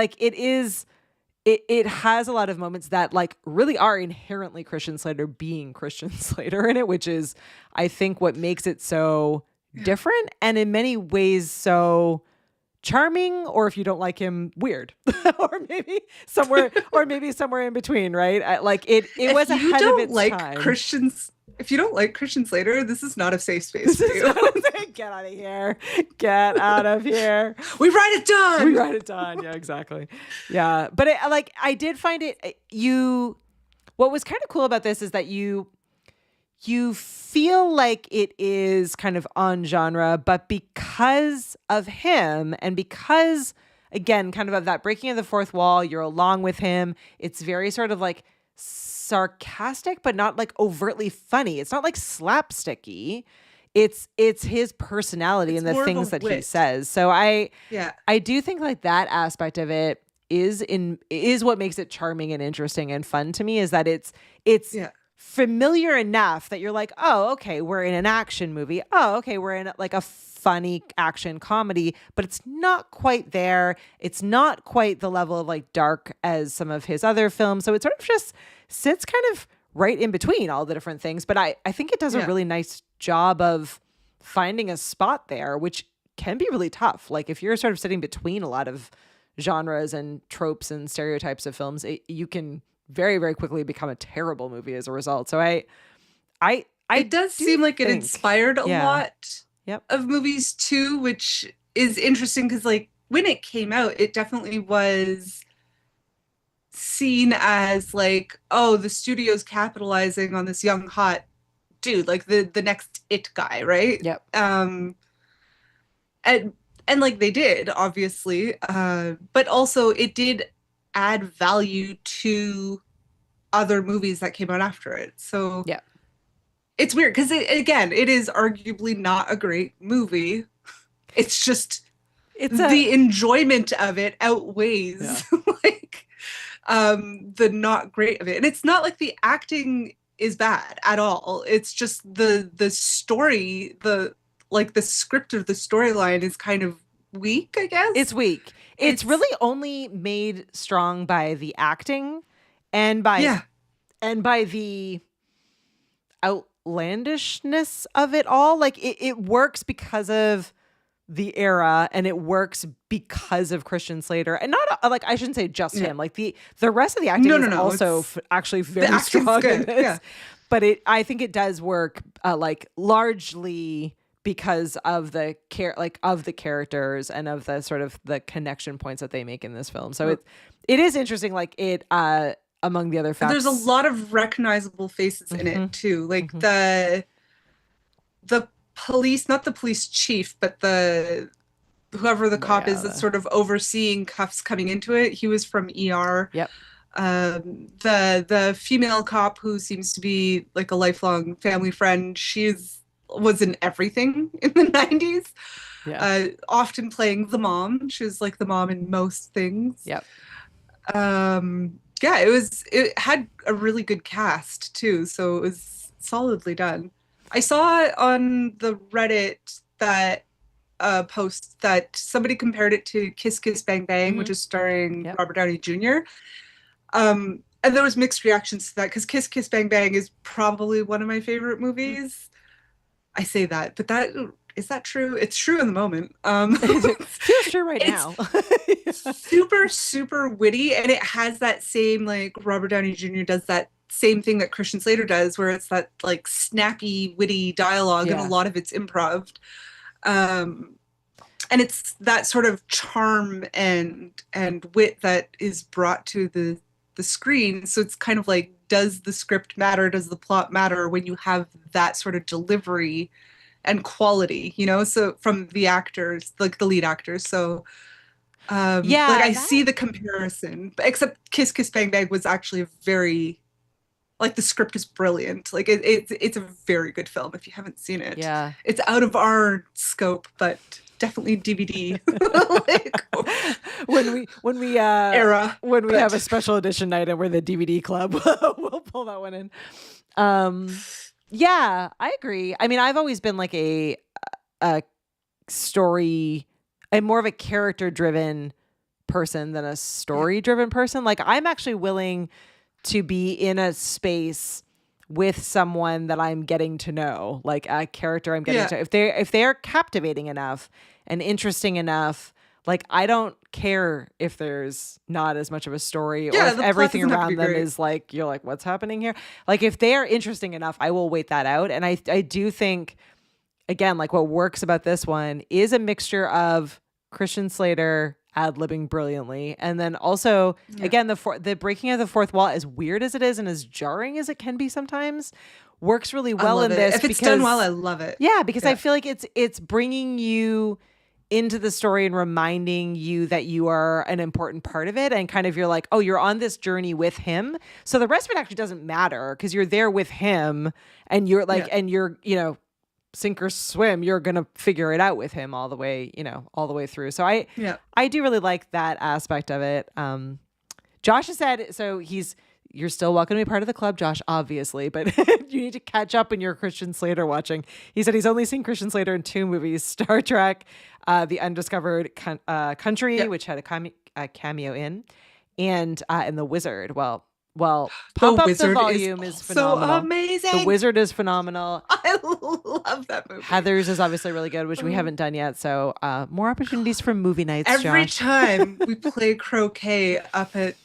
has a lot of moments that like really are inherently Christian Slater being Christian Slater in it, which is I think what makes it so different and in many ways so charming, or if you don't like him, weird. or maybe somewhere in between, right? Like it was ahead of its time. If you don't like Christian Slater, this is not a safe space for you. Get out of here. Get out of here. We write it done. Yeah, exactly. Yeah. But I did find it, what was kind of cool about this is that you feel like it is kind of on genre, but because of him and because, again, kind of that breaking of the fourth wall, you're along with him. It's very sort of like sarcastic, but not like overtly funny. It's not like slapsticky. It's his personality and the things that he says. So I do think like that aspect of it is what makes it charming and interesting and fun to me, is that it's familiar enough that you're like, oh, okay, we're in an action movie. Oh, okay, we're in like a funny action comedy, but it's not quite there. It's not quite the level of like dark as some of his other films. So it sort of just sits kind of right in between all the different things. But I think it does a really nice job of finding a spot there, which can be really tough. Like if you're sort of sitting between a lot of genres and tropes and stereotypes of films, you can very, very quickly become a terrible movie as a result. So it does seem like it inspired a lot of movies too, which is interesting because like when it came out, it definitely was seen as like, oh, the studio's capitalizing on this young hot dude, like the next it guy, right? Yep. And like they did, obviously, but also it did add value to other movies that came out after it. So yeah, it's weird because it is arguably not a great movie. It's just the enjoyment of it outweighs like the not great of it. And it's not like the acting is bad at all. It's just the story, the script of the storyline is kind of weak, I guess. It's weak. It's really only made strong by the acting and by the outlandishness of it all. Like it works because of the era, and it works because of Christian Slater, and not like I shouldn't say just him. Like the rest of the acting is also actually very strong in this. Yeah. But I think it does work like largely because of the characters and of the sort of the connection points that they make in this film. So it is interesting. Like it among the other facts, there's a lot of recognizable faces in it too. Like the police, not the police chief, but whoever the cop is that's sort of overseeing Kuffs coming into it. He was from ER. Yep. The female cop who seems to be like a lifelong family friend, was in everything in the 90s. Yeah. Often playing the mom. She was like the mom in most things. Yep. It had a really good cast too, so it was solidly done. I saw on the Reddit that post that somebody compared it to Kiss Kiss Bang Bang, which is starring Robert Downey Jr. and there was mixed reactions to that because Kiss Kiss Bang Bang is probably one of my favorite movies. I say that, but that is that true? It's true in the moment. It feels true right It's now. super, super witty, and it has that same, like, Robert Downey Jr. does that same thing that Christian Slater does, where it's that like snappy, witty dialogue, and a Yeah. lot of it's improv. Um, and it's that sort of charm and wit that is brought to the screen. So it's kind of like, does the script matter? Does the plot matter when you have that sort of delivery and quality, you know? So from the actors, like the lead actors. So like Yeah, I that see the comparison, but except Kiss Kiss Bang Bang was actually a very, like, the script is brilliant. Like it's a very good film if you haven't seen it. yeah. It's out of our scope, but definitely DVD like, When we era. when we But have a special edition night and we're the DVD club, we'll pull that one in. Yeah, I agree. I mean, I've always been like a story. I'm more of a character driven person than a story driven person. Like, I'm actually willing to be in a space with someone that I'm getting to know, like a character I'm getting Yeah. to. If they're captivating enough and interesting enough, like, I don't care if there's not as much of a story, or Yeah, if the plot everything doesn't have to around be them great. is like, you're like, what's happening here? Like, if they are interesting enough, I will wait that out. And I do think, again, like, what works about this one is a mixture of Christian Slater ad-libbing brilliantly, and then also, again, the breaking of the fourth wall, as weird as it is and as jarring as it can be sometimes, works really I well love in it. this. If it's because, done well, I love it. yeah, because I Yeah. feel like it's bringing you into the story and reminding you that you are an important part of it, and kind of, you're like, oh, you're on this journey with him, so the rest of it actually doesn't matter because you're there with him, and you're like, Yeah. and you're, sink or swim, you're gonna figure it out with him all the way, all the way through. So Yeah. I do really like that aspect of it. Josh has said, so you're still welcome to be part of the club, Josh, obviously, but you need to catch up in your Christian Slater watching. He said he's only seen Christian Slater in 2 movies: Star Trek, The Undiscovered Country, Yeah. which had a cameo in, and The Wizard. Well, Pump Up the Wizard Volume is so phenomenal. amazing. The Wizard is phenomenal. I love that movie. Heathers is obviously really good, which we haven't done yet. So more opportunities for movie nights, Every Josh. time we play croquet up at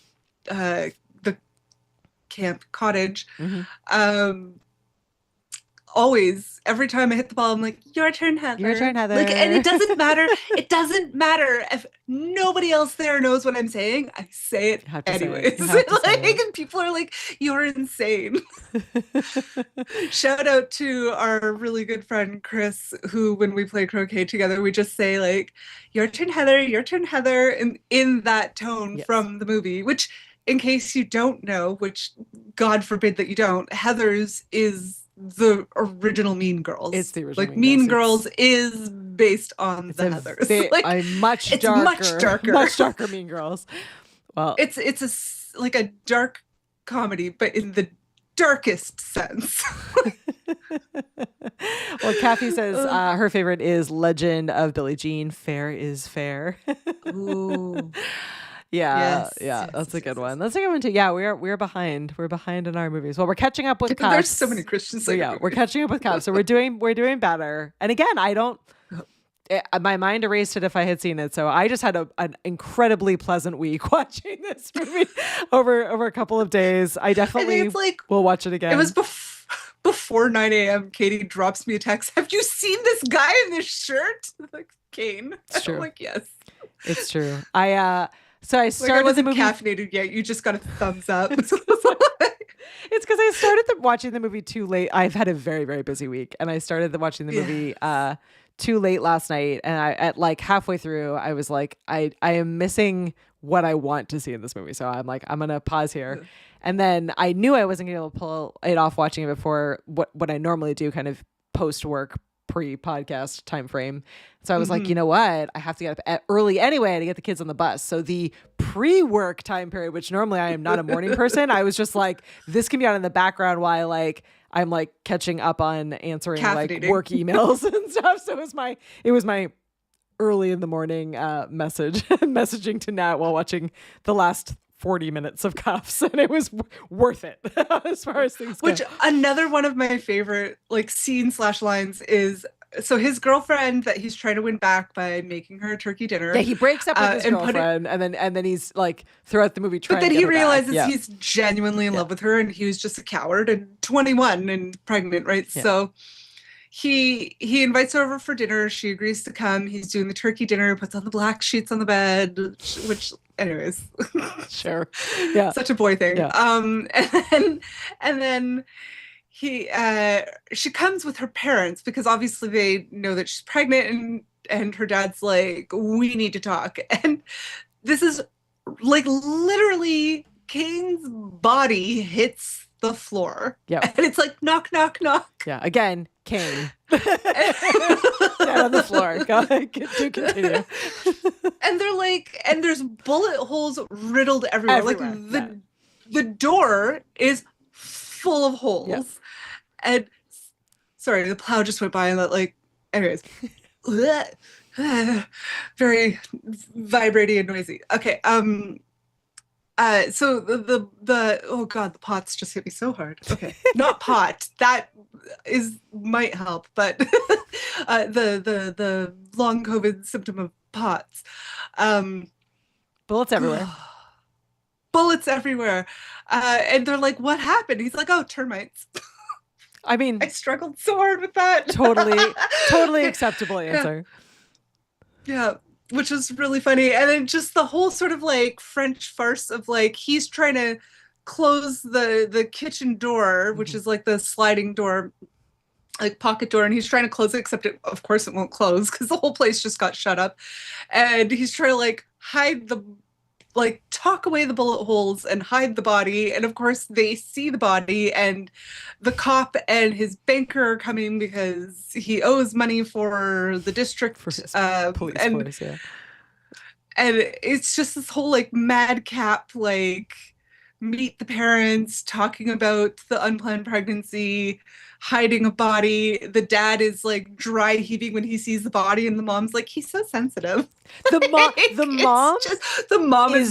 the camp cottage, always, every time I hit the ball, I'm like, your turn, Heather. Your turn, Heather. Like, and it doesn't matter. It doesn't matter if nobody else there knows what I'm saying. I say it have to say it. anyways. You have to say Like, it. and people are like, you're insane. Shout out to our really good friend Chris, who, when we play croquet together, we just say, like, your turn, Heather, in that tone Yes. from the movie, which, in case you don't know, which God forbid that you don't, Heather's is the original Mean Girls. It's the original like Mean Mean Girls. Girls is based on the Heathers. Like, a much it's darker, much darker. Mean Girls. Well, it's like a dark comedy, but in the darkest sense. well, Kathy says her favorite is Legend of Billie Jean. Fair is fair. Ooh. Yeah, Yes, yeah, yes, that's a yes, good yes, one. That's a good one too. Yeah, we're behind. We're behind in our movies. Well, we're catching up with Kuffs. There's so many Christian So Slater yeah, we're movies. catching up with Kuffs. So we're doing better. And again, I don't. My mind erased it if I had seen it. So I just had an incredibly pleasant week watching this movie over a couple of days. I definitely it's like, will watch it again. it was before 9 a.m. Katie drops me a text. Have you seen this guy in this shirt? I'm like, Kane. It's true. I'm like, yes. It's true. So I Like, I started wasn't the movie. caffeinated yet. You just got a thumbs up. It's because I started watching the movie too late. I've had a very, very busy week, and I started watching the movie too late last night. And at like halfway through, I was like, I am missing what I want to see in this movie. So I'm like, I'm gonna pause here. And then I knew I wasn't gonna be able to pull it off watching it before what I normally do, kind of post work, pre-podcast time frame. So I was like, you know what? I have to get up early anyway to get the kids on the bus. So the pre-work time period, which normally I am not a morning person, I was just like, this can be on in the background while like I'm like catching up on answering like Caffeinating. work emails and stuff. So it was my early in the morning messaging to Nat while watching the last 40 minutes of Kuffs, and it was worth it as far as things Which go. another one of my favorite like scene/lines is, so his girlfriend that he's trying to win back by making her a turkey dinner. Yeah, he breaks up with his and put it- girlfriend, and then he's like throughout the movie But trying then to get he her back. realizes Yeah. he's genuinely in love with her, and he was just a coward and 21 and pregnant, right? Yeah. So he invites her over for dinner. She agrees to come. He's doing the turkey dinner, puts on the black sheets on the bed, which anyways, Sure. Yeah. such a boy thing. Yeah. And then she comes with her parents because obviously they know that she's pregnant, and her dad's like, we need to talk. And this is like literally Kane's body hits the floor. Yeah. And it's like knock, knock, knock. Yeah. Again, Kane. Dead on the floor. Go ahead. Do continue. And they're like, and there's bullet holes riddled everywhere. Everywhere, Like the door is full of holes. Yeah. And sorry, the plow just went by and that, like, anyways. Very vibrating and noisy. Okay. So the oh god, the pots just hit me so hard. Okay, not pot. That might help, but the long COVID symptom of pots. Bullets everywhere. Bullets everywhere. And they're like, what happened? He's like, oh, termites. I mean, I struggled so hard with that. totally acceptable answer. Yeah, which was really funny. And then just the whole sort of like French farce of like, he's trying to close the kitchen door, which is like the sliding door, like pocket door, and he's trying to close it, except of course it won't close because the whole place just got shut up. And he's trying to like talk away the bullet holes and hide the body. And of course they see the body, and the cop and his banker are coming because he owes money for the district For his police and force, yeah. and it's just this whole like madcap, like meet the parents, talking about the unplanned pregnancy, hiding a body. The dad is like dry heaving when he sees the body, and the mom's like, he's so sensitive. The mom is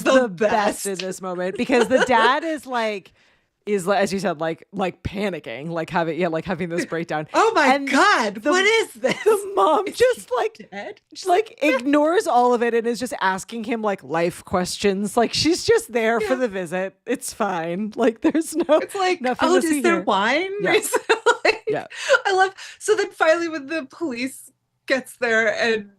the best best in this moment, because the dad is as you said, like panicking, like having this breakdown. Oh my god, what is this? The mom Is just he like dead? ignores all of it and is just asking him like life questions. Like she's just there for the visit. It's fine. Like there's no. It's like, nothing oh, to is see there here. wine? Yeah. Like, Yeah. I love. So then finally, when the police gets there, and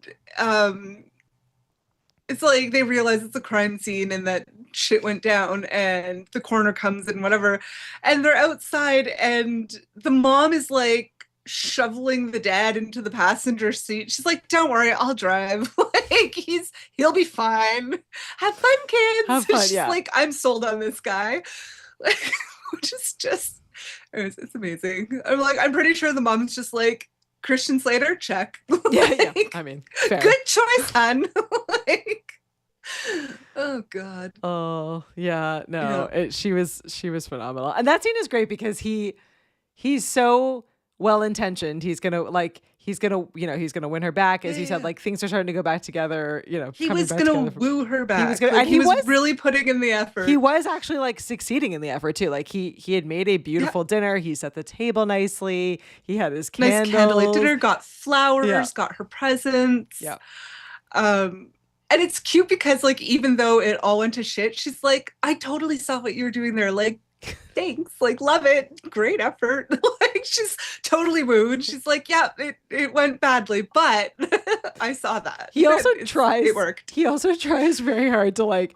it's like they realize it's a crime scene and that shit went down, and the coroner comes and whatever, and they're outside, and the mom is like shoveling the dad into the passenger seat. She's like, don't worry, I'll drive. Like he'll be fine. Have fun, kids. Have fun, She's yeah. like, I'm sold on this guy. Like, which is just it's amazing. I'm pretty sure the mom's just like, Christian Slater, check. Yeah. Like, I mean, fair. good choice, hon. Like, oh god. Oh yeah, no. Yeah. She was phenomenal, and that scene is great because he's so well intentioned. He's gonna win her back, as you said. Yeah. Like things are starting to go back together. He coming was back gonna together. woo her back. He was gonna, Like, and he was really putting in the effort. He was actually like succeeding in the effort too. Like he had made a beautiful dinner. He set the table nicely. He had his candles. Nice candlelit dinner. Got flowers. Yeah. Got her presents. Yeah. And it's cute because like even though it all went to shit, she's like, I totally saw what you were doing there. Like, thanks. Like, love it. Great effort. Like she's totally wooed. She's like, yeah, it went badly, but I saw that. He also tries. It worked. He also tries very hard to like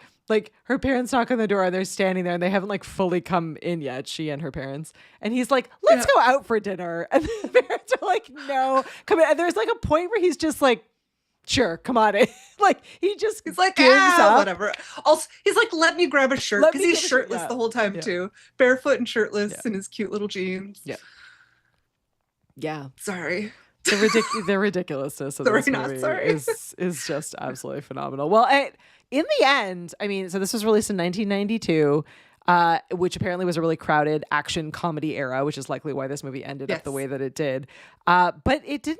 her parents knock on the door and they're standing there and they haven't like fully come in yet, she and her parents. And he's like, let's go out for dinner. And the parents are like, no, come in. And there's like a point where he's just like, sure, come on in. Like he's like, gives up. whatever. Also, he's like, let me grab a shirt, because he's shirtless the whole time too, barefoot and shirtless in his cute little jeans. Yeah. Sorry. The ridiculousness of this movie is just absolutely phenomenal. Well, in the end, I mean, so this was released in 1992. Which apparently was a really crowded action comedy era, which is likely why this movie ended up the way that it did. But it didn't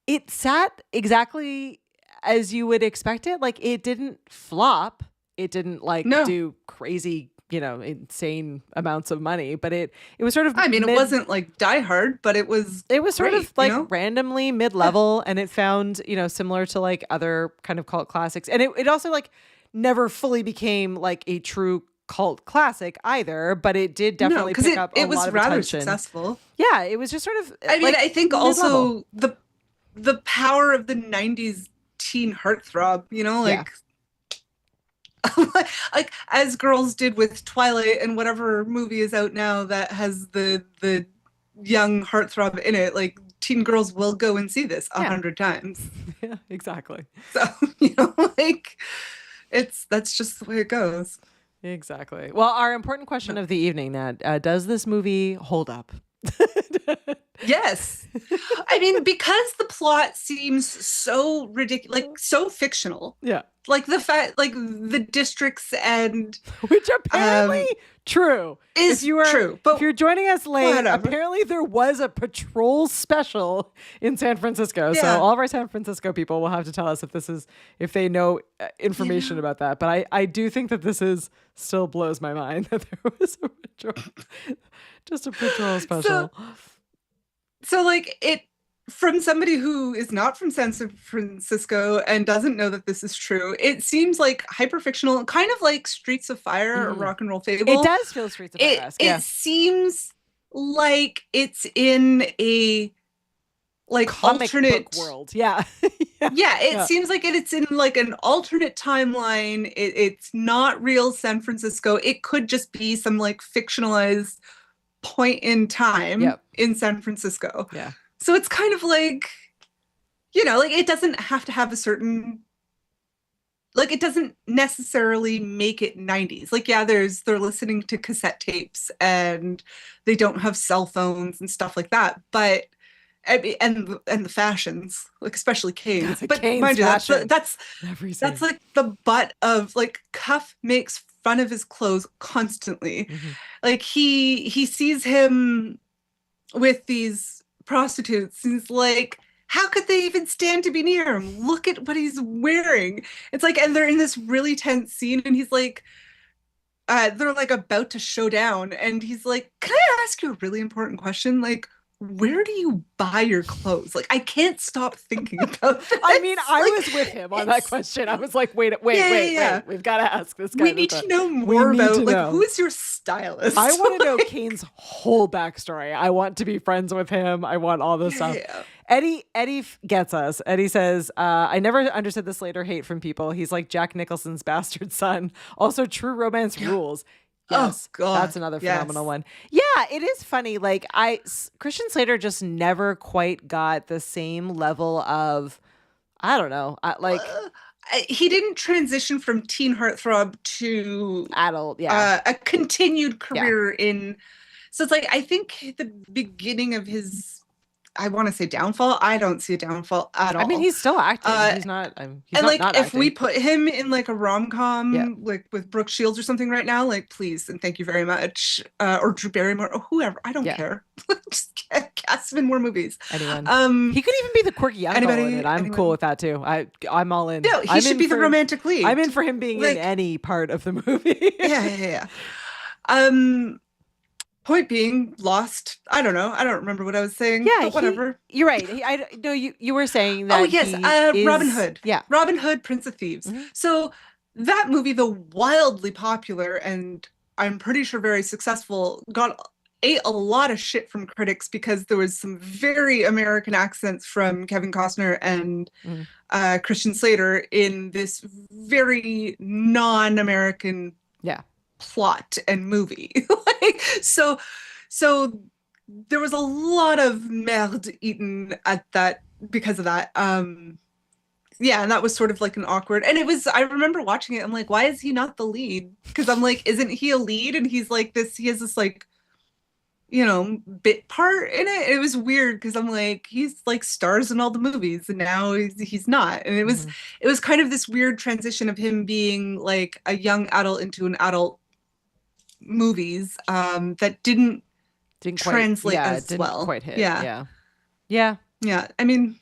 it sat exactly as you would expect it. Like it didn't flop. It didn't like No. do crazy, insane amounts of money, but it was sort of I mean, it wasn't like Die Hard, but it was sort great, of like randomly mid-level, and it found, similar to like other kind of cult classics. And it also like never fully became like a true cult classic either, but it did definitely because pick up a it was lot of rather attention. successful. Yeah, it was just sort of I mean, like I think mid-level. also the power of the 90s teen heartthrob, Yeah. like as girls did with Twilight and whatever movie is out now that has the young heartthrob in it, like teen girls will go and see this 100 times. Yeah, exactly. So, like that's just the way it goes. Exactly. Well, our important question of the evening, Nat, does this movie hold up? Yes. I mean, because the plot seems so ridiculous, like so fictional. Yeah. Like the fact, like the districts and Which apparently true. is true. But if you're joining us late, whatever. apparently there was a patrol special in San Francisco. So Yeah. all of our San Francisco people will have to tell us if they know information about that. But I do think that this still blows my mind that there was just a patrol special. So like from somebody who is not from San Francisco and doesn't know that this is true, it seems like hyperfictional, kind of like Streets of Fire or Rock and Roll Fable. It does feel Streets of Fire-esque. It seems like it's in a like comic alternate book world. Yeah. It seems like it's in like an alternate timeline. It's not real San Francisco. It could just be some like fictionalized point in time in San Francisco. Yeah. So it's kind of like, like it doesn't have to have a certain, like it doesn't necessarily make it 90s. Like, yeah, they're listening to cassette tapes and they don't have cell phones and stuff like that. But and the fashions, like especially Kane's. But Kane's mind you, fashion. that's like the butt of like Kuff makes fun of his clothes constantly. Like he sees him with these prostitutes. He's like, how could they even stand to be near him? Look at what he's wearing. It's like, and they're in this really tense scene, and he's like, they're like about to show down, and he's like, can I ask you a really important question? Like, where do you buy your clothes? Like, I can't stop thinking about this. I mean, I like, was with him on that question. I was like, wait. We've got to ask this guy. We need to know more about, like, who is your stylist? I want to know Kane's whole backstory. I want to be friends with him. I want all this stuff. Yeah. Eddie gets us. Eddie says, I never understood the Slater hate from people. He's like Jack Nicholson's bastard son. Also, true romance rules. Yes, oh God, that's another phenomenal one. Yeah, it is funny. Like Christian Slater just never quite got the same level of, I don't know, he didn't transition from teen heartthrob to adult. Yeah, a continued career in. So it's like I think the beginning of his. I want to say downfall. I don't see a downfall at all. I mean, he's still acting. He's not. He's and not like, not if acting. we put him in like a rom-com, like with Brooke Shields or something right now, like please and thank you very much, or Drew Barrymore or whoever. I don't care. Just cast him in more movies. Anyone. He could even be the quirky uncle in it. I'm cool with that too. I'm all in. No, he should be the romantic lead. I'm in for him being in any part of the movie. Yeah. Point being, Lost. I don't know. I don't remember what I was saying. Yeah, but whatever. You're right. You were saying that. Oh yes, Robin Hood. Yeah, Robin Hood, Prince of Thieves. So that movie, though wildly popular and I'm pretty sure very successful, ate a lot of shit from critics because there was some very American accents from Kevin Costner and Christian Slater in this very non-American plot and movie. So there was a lot of merde eaten at that because of that. And that was sort of like an awkward, and I remember watching it, I'm like, why is he not the lead? Because I'm like, isn't he a lead? And he's like he has this like, bit part in it. It was weird because I'm like, he's like stars in all the movies and now he's not. And it was kind of this weird transition of him being like a young adult into an adult movies that didn't translate as well. Quite hit. Yeah. I mean,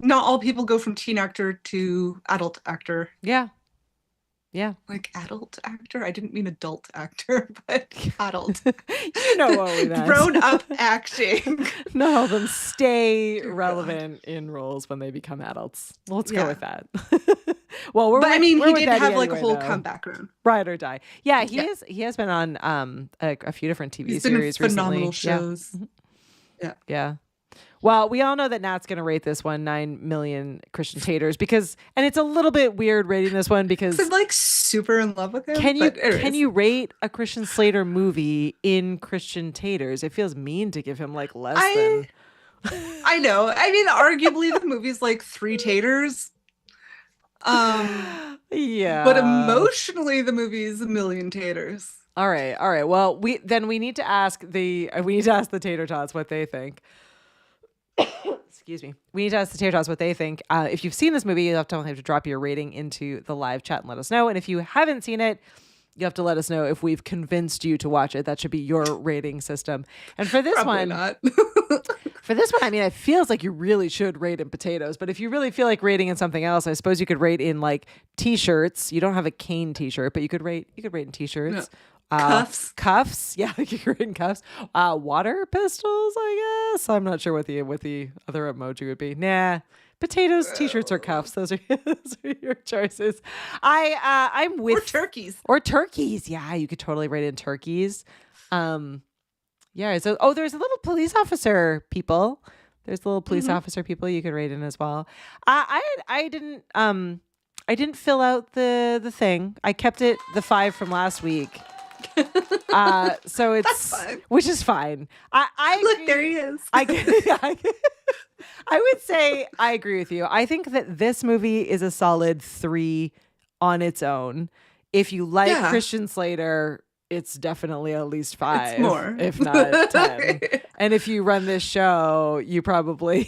not all people go from teen actor to adult actor. Yeah. Yeah. Like adult actor. I didn't mean adult actor, but adult. You know what we meant. Grown up acting. Not all of them stay Dear relevant in roles when they become adults. Well, let's go Yeah. with that. Well, we're But I mean, we're he with did Eddie have like a anyway, whole though. comeback run. Ride or die. Yeah, he Yeah. is. He has been on a few different TV He's been in series phenomenal recently. Yeah. shows. Yeah. Yeah. Well, we all know that Nat's going to rate this one 9 million Christian taters because, and it's a little bit weird rating this one because I'm like super in love with him. can but anyways. you rate a Christian Slater movie in Christian taters? It feels mean to give him like less than. I know. I mean, arguably the movie's like 3 taters. Yeah. But emotionally the movie's a million taters. All right. Well, we need to ask the tater tots what they think. Excuse me. We need to ask the tater tots what they think. If you've seen this movie, you'll have to drop your rating into the live chat and let us know. And if you haven't seen it, you have to let us know if we've convinced you to watch it. That should be your rating system. And for this Probably one, not. for this one, I mean, it feels like you really should rate in potatoes. But if you really feel like rating in something else, I suppose you could rate in like t-shirts. You don't have a cane t-shirt, but you could rate in t-shirts. Yeah. Cuffs. Yeah, you could rate in cuffs. Water pistols, I guess. I'm not sure what the other emoji would be. Nah. Potatoes, t-shirts, or cuffs. Those are your choices. I'm with Or turkeys. Turkeys. Yeah, you could totally write in turkeys. Yeah. So there's a little police officer people. There's little police officer people you could write in as well. I didn't fill out the thing. I kept it the 5 from last week. So it's That's fine. which is fine. I Look, agree. there he is. I would say I agree with you. I think that this movie is a solid 3 on its own. If you like Yeah. Christian Slater, it's definitely at least 5, It's more. if not 10. And if you run this show, you probably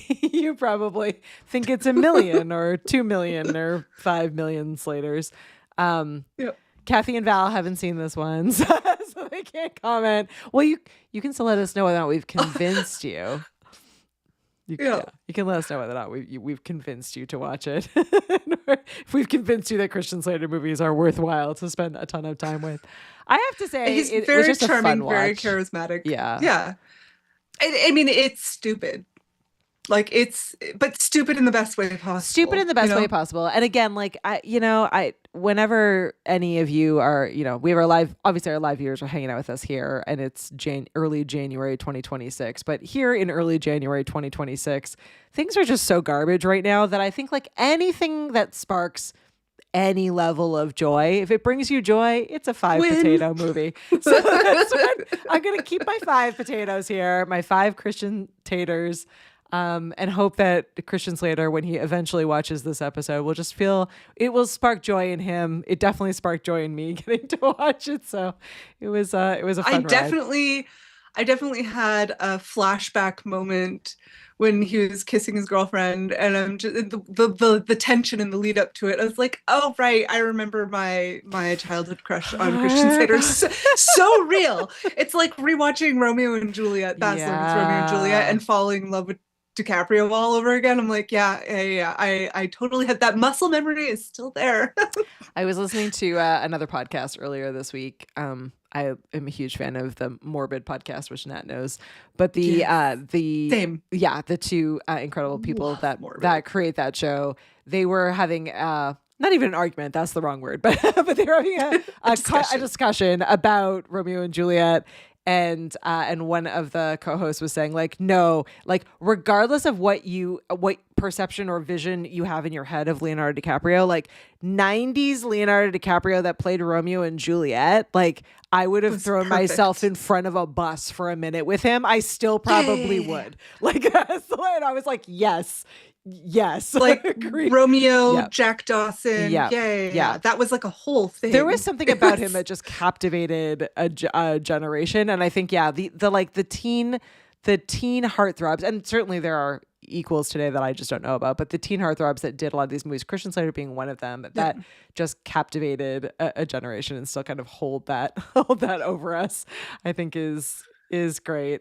think it's 1 million or 2 million or 5 million Slaters. Yep. Kathy and Val haven't seen this one, so they can't comment. Well, you can still let us know whether or not we've convinced you. You can let us know whether or not we've convinced you to watch it. If we've convinced you that Christian Slater movies are worthwhile to spend a ton of time with. I have to say, He's it very was just charming, a fun watch. very charismatic. Yeah. Yeah. I mean, it's stupid. Like but stupid in the best way possible. Stupid in the best way possible. And again, like whenever any of you are, we have our live viewers are hanging out with us here, and it's early January 2026. But here in early January 2026, things are just so garbage right now that I think like anything that sparks any level of joy, if it brings you joy, it's a 5 potato movie. So that's what, I'm gonna keep my 5 potatoes here, my 5 Christian taters. And hope that Christian Slater, when he eventually watches this episode, will just feel it will spark joy in him. It definitely sparked joy in me getting to watch it. So it was a fun ride. I definitely had a flashback moment when he was kissing his girlfriend, and I'm just the tension and the lead up to it. I was like, oh right, I remember my childhood crush on Christian Slater. It's so real. It's like rewatching Romeo and Juliet, Baz Luhrmann's Romeo and Juliet, and falling in love with DiCaprio all over again. I'm like, yeah. I totally had that muscle memory is still there. I was listening to another podcast earlier this week. I am a huge fan of the Morbid podcast, which Nat knows, but the Same. the two incredible people Love Morbid. that create that show, they were having not even an argument, that's the wrong word, but they were having a discussion about Romeo and Juliet. And one of the co-hosts was saying, like, no, like, regardless of what perception or vision you have in your head of Leonardo DiCaprio, like 90s Leonardo DiCaprio that played Romeo and Juliet, like, I would have thrown myself in front of a bus for a minute with him. I still probably would. Like, and I was like, yes. Like Romeo, Yep. Jack Dawson. Yeah. That was like a whole thing. There was something about him that just captivated a generation, and I think the teen heartthrobs, and certainly there are equals today that I just don't know about, but the teen heartthrobs that did a lot of these movies, Christian Slater being one of them, that just captivated a generation and still kind of hold that over us, I think is great.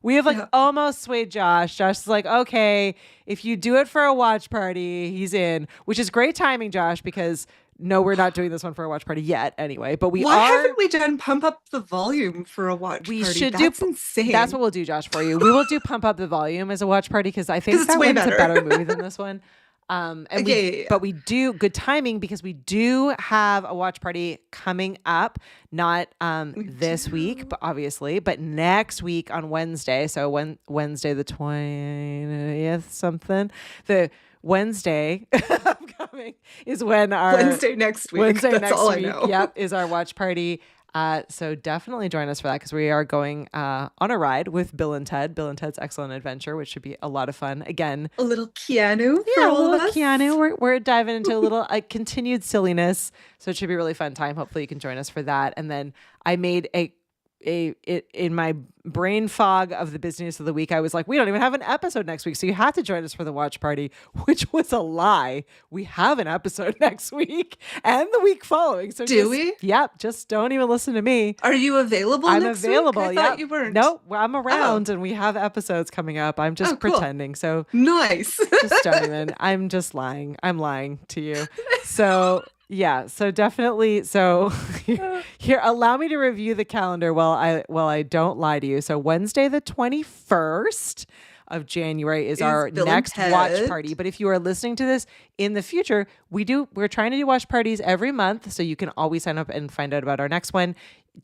We have almost swayed Josh. Josh is like, okay, if you do it for a watch party, he's in, which is great timing, Josh, because no, we're not doing this one for a watch party yet anyway, but Why haven't we done Pump Up the Volume for a watch we party? should That's do insane. That's what we'll do, Josh, for you. We will do Pump Up the Volume as a watch party because I think 'Cause it's that way one's a better. better movie than this one. But we do good timing because we do have a watch party coming up, not this week, but obviously, but next week on Wednesday. So Wednesday the 20th something, the Wednesday upcoming is when our Wednesday next week. That's all I know. Yep, is our watch party. So definitely join us for that because we are going on a ride with Bill and Ted's Excellent Adventure, which should be a lot of fun. Again, A little Keanu for yeah, a all of little us. Keanu. We're diving into a little continued silliness, so it should be a really fun time. Hopefully, you can join us for that. And then I made in my brain fog of the business of the week, I was like, we don't even have an episode next week, so you have to join us for the watch party, which was a lie. We have an episode next week and the week following. So Do we? Yep. Just don't even listen to me. Are you available I'm next available. week? I thought Yep. you weren't. No, I'm around and we have episodes coming up. I'm just cool. pretending. So Nice. just don't even. I'm just lying. I'm lying to you. So yeah. So definitely. So here, allow me to review the calendar while I don't lie to you. So Wednesday the 21st of January is our Bill and next watch Ted. party. But if you are listening to this in the future, we're trying to do watch parties every month. So you can always sign up and find out about our next one.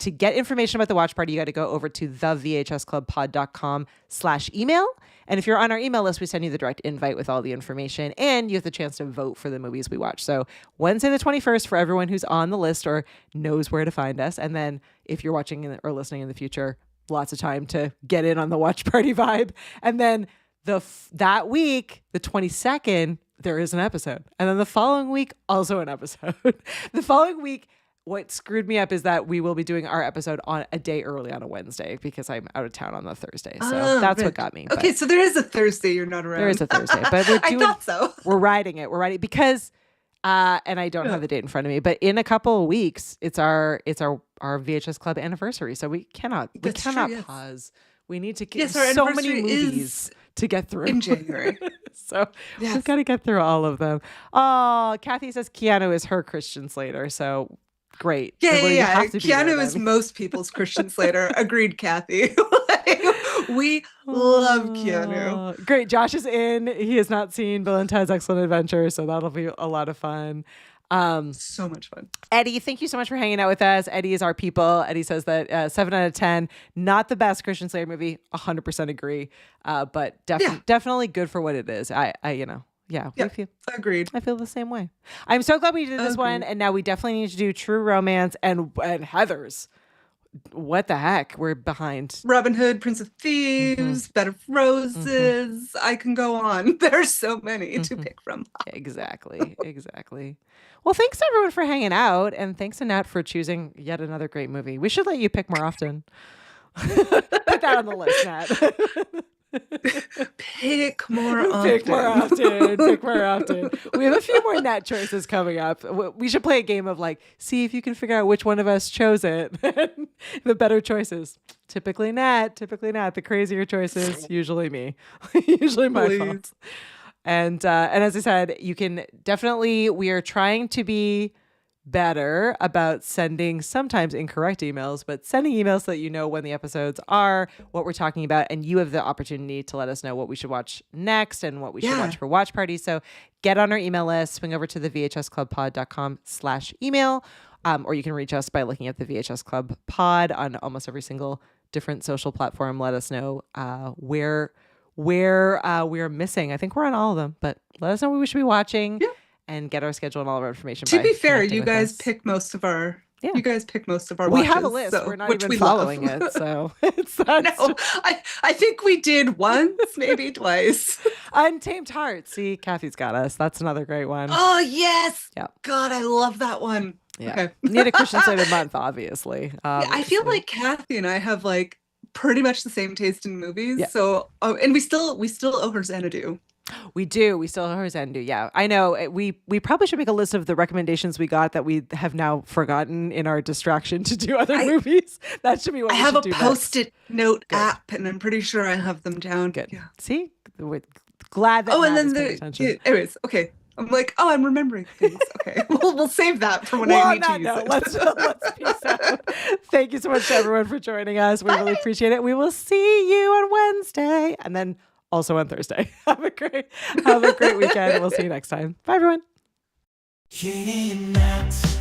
To get information about the watch party, you got to go over to thevhsclubpod.com/email. And if you're on our email list, we send you the direct invite with all the information and you have the chance to vote for the movies we watch. So Wednesday the 21st for everyone who's on the list or knows where to find us. And then if you're watching or listening in the future, lots of time to get in on the watch party vibe. And then that week, the 22nd, there is an episode. And then the following week, also an episode. The following week, what screwed me up is that we will be doing our episode on a day early on a Wednesday because I'm out of town on the Thursday. So that's what got me. Okay, But so there is a Thursday you're not around. there is a Thursday, but we're I doing, thought so. we're riding it. We're riding because, and I don't have the date in front of me, but in a couple of weeks, it's our VHS Club anniversary. So we cannot That's true, yes. pause. We need to get Yes, our so many anniversary movies is to get through in January. So Yes. we've got to get through all of them. Oh, Kathy says Keanu is her Christian Slater. So great. Yeah. Well, you have to be there Keanu is then. most people's Christian Slater. Agreed, Kathy. We love Keanu. Oh, great. Josh is in. He has not seen Bill and Ted's Excellent Adventure, so that'll be a lot of fun. So much fun. Eddie, thank you so much for hanging out with us. Eddie is our people. Eddie says that 7 out of 10, not the best Christian Slater movie. 100% agree. But definitely good for what it is. Yeah, Agreed. I feel the same way. I'm so glad we did this one, and now we definitely need to do True Romance and Heathers. What the heck? We're behind. Robin Hood, Prince of Thieves, Bed of Roses. I can go on. There's so many to pick from. Exactly. Well, thanks everyone for hanging out, and thanks Annette for choosing yet another great movie. We should let you pick more often. Put that on the list, Nat. Pick more often. Pick more often. We have a few more net choices coming up. We should play a game of see if you can figure out which one of us chose it. The better choices. Typically Nat. The crazier choices, usually me. Usually my fault. And as I said, you can definitely, we are trying to be better about sending sometimes incorrect emails, but sending emails so that you know when the episodes are, what we're talking about, and you have the opportunity to let us know what we should watch next and what we should watch for watch parties. So get on our email list, swing over to the vhsclubpod.com/email, or you can reach us by looking at the VHS Club Pod on almost every single different social platform. Let us know where we're missing. I think we're on all of them, but let us know what we should be watching. Yeah. And get our schedule and all of our information. To be fair, you guys pick most of our. Yeah. You guys pick most of our. We watches, have a list. so, We're not which even we following love. it, so No, I think we did once, maybe twice. Untamed Heart. See, Kathy's got us. That's another great one. Oh yes. Yeah. God, I love that one. Yeah. Okay. Need a Christian Slater month, obviously. I feel like Kathy and I have pretty much the same taste in movies. Yeah. So, and we still owe her Xanadu. We do. We still have her Zendu. Yeah, I know. We probably should make a list of the recommendations we got that we have now forgotten in our distraction to do other movies. That should be what I we have should a do Post-it note app, and I'm pretty sure I have them down. Good. Yeah. See, we're glad that. Oh, and Matt then is paying attention. anyways, okay. I'm like, oh, I'm remembering things. Okay, we'll save that for when I need to use it. Let's peace out. Thank you so much to everyone for joining us. We really appreciate it. We will see you on Wednesday and then also on Thursday. Have a great weekend. We'll see you next time. Bye, everyone. Unmatched.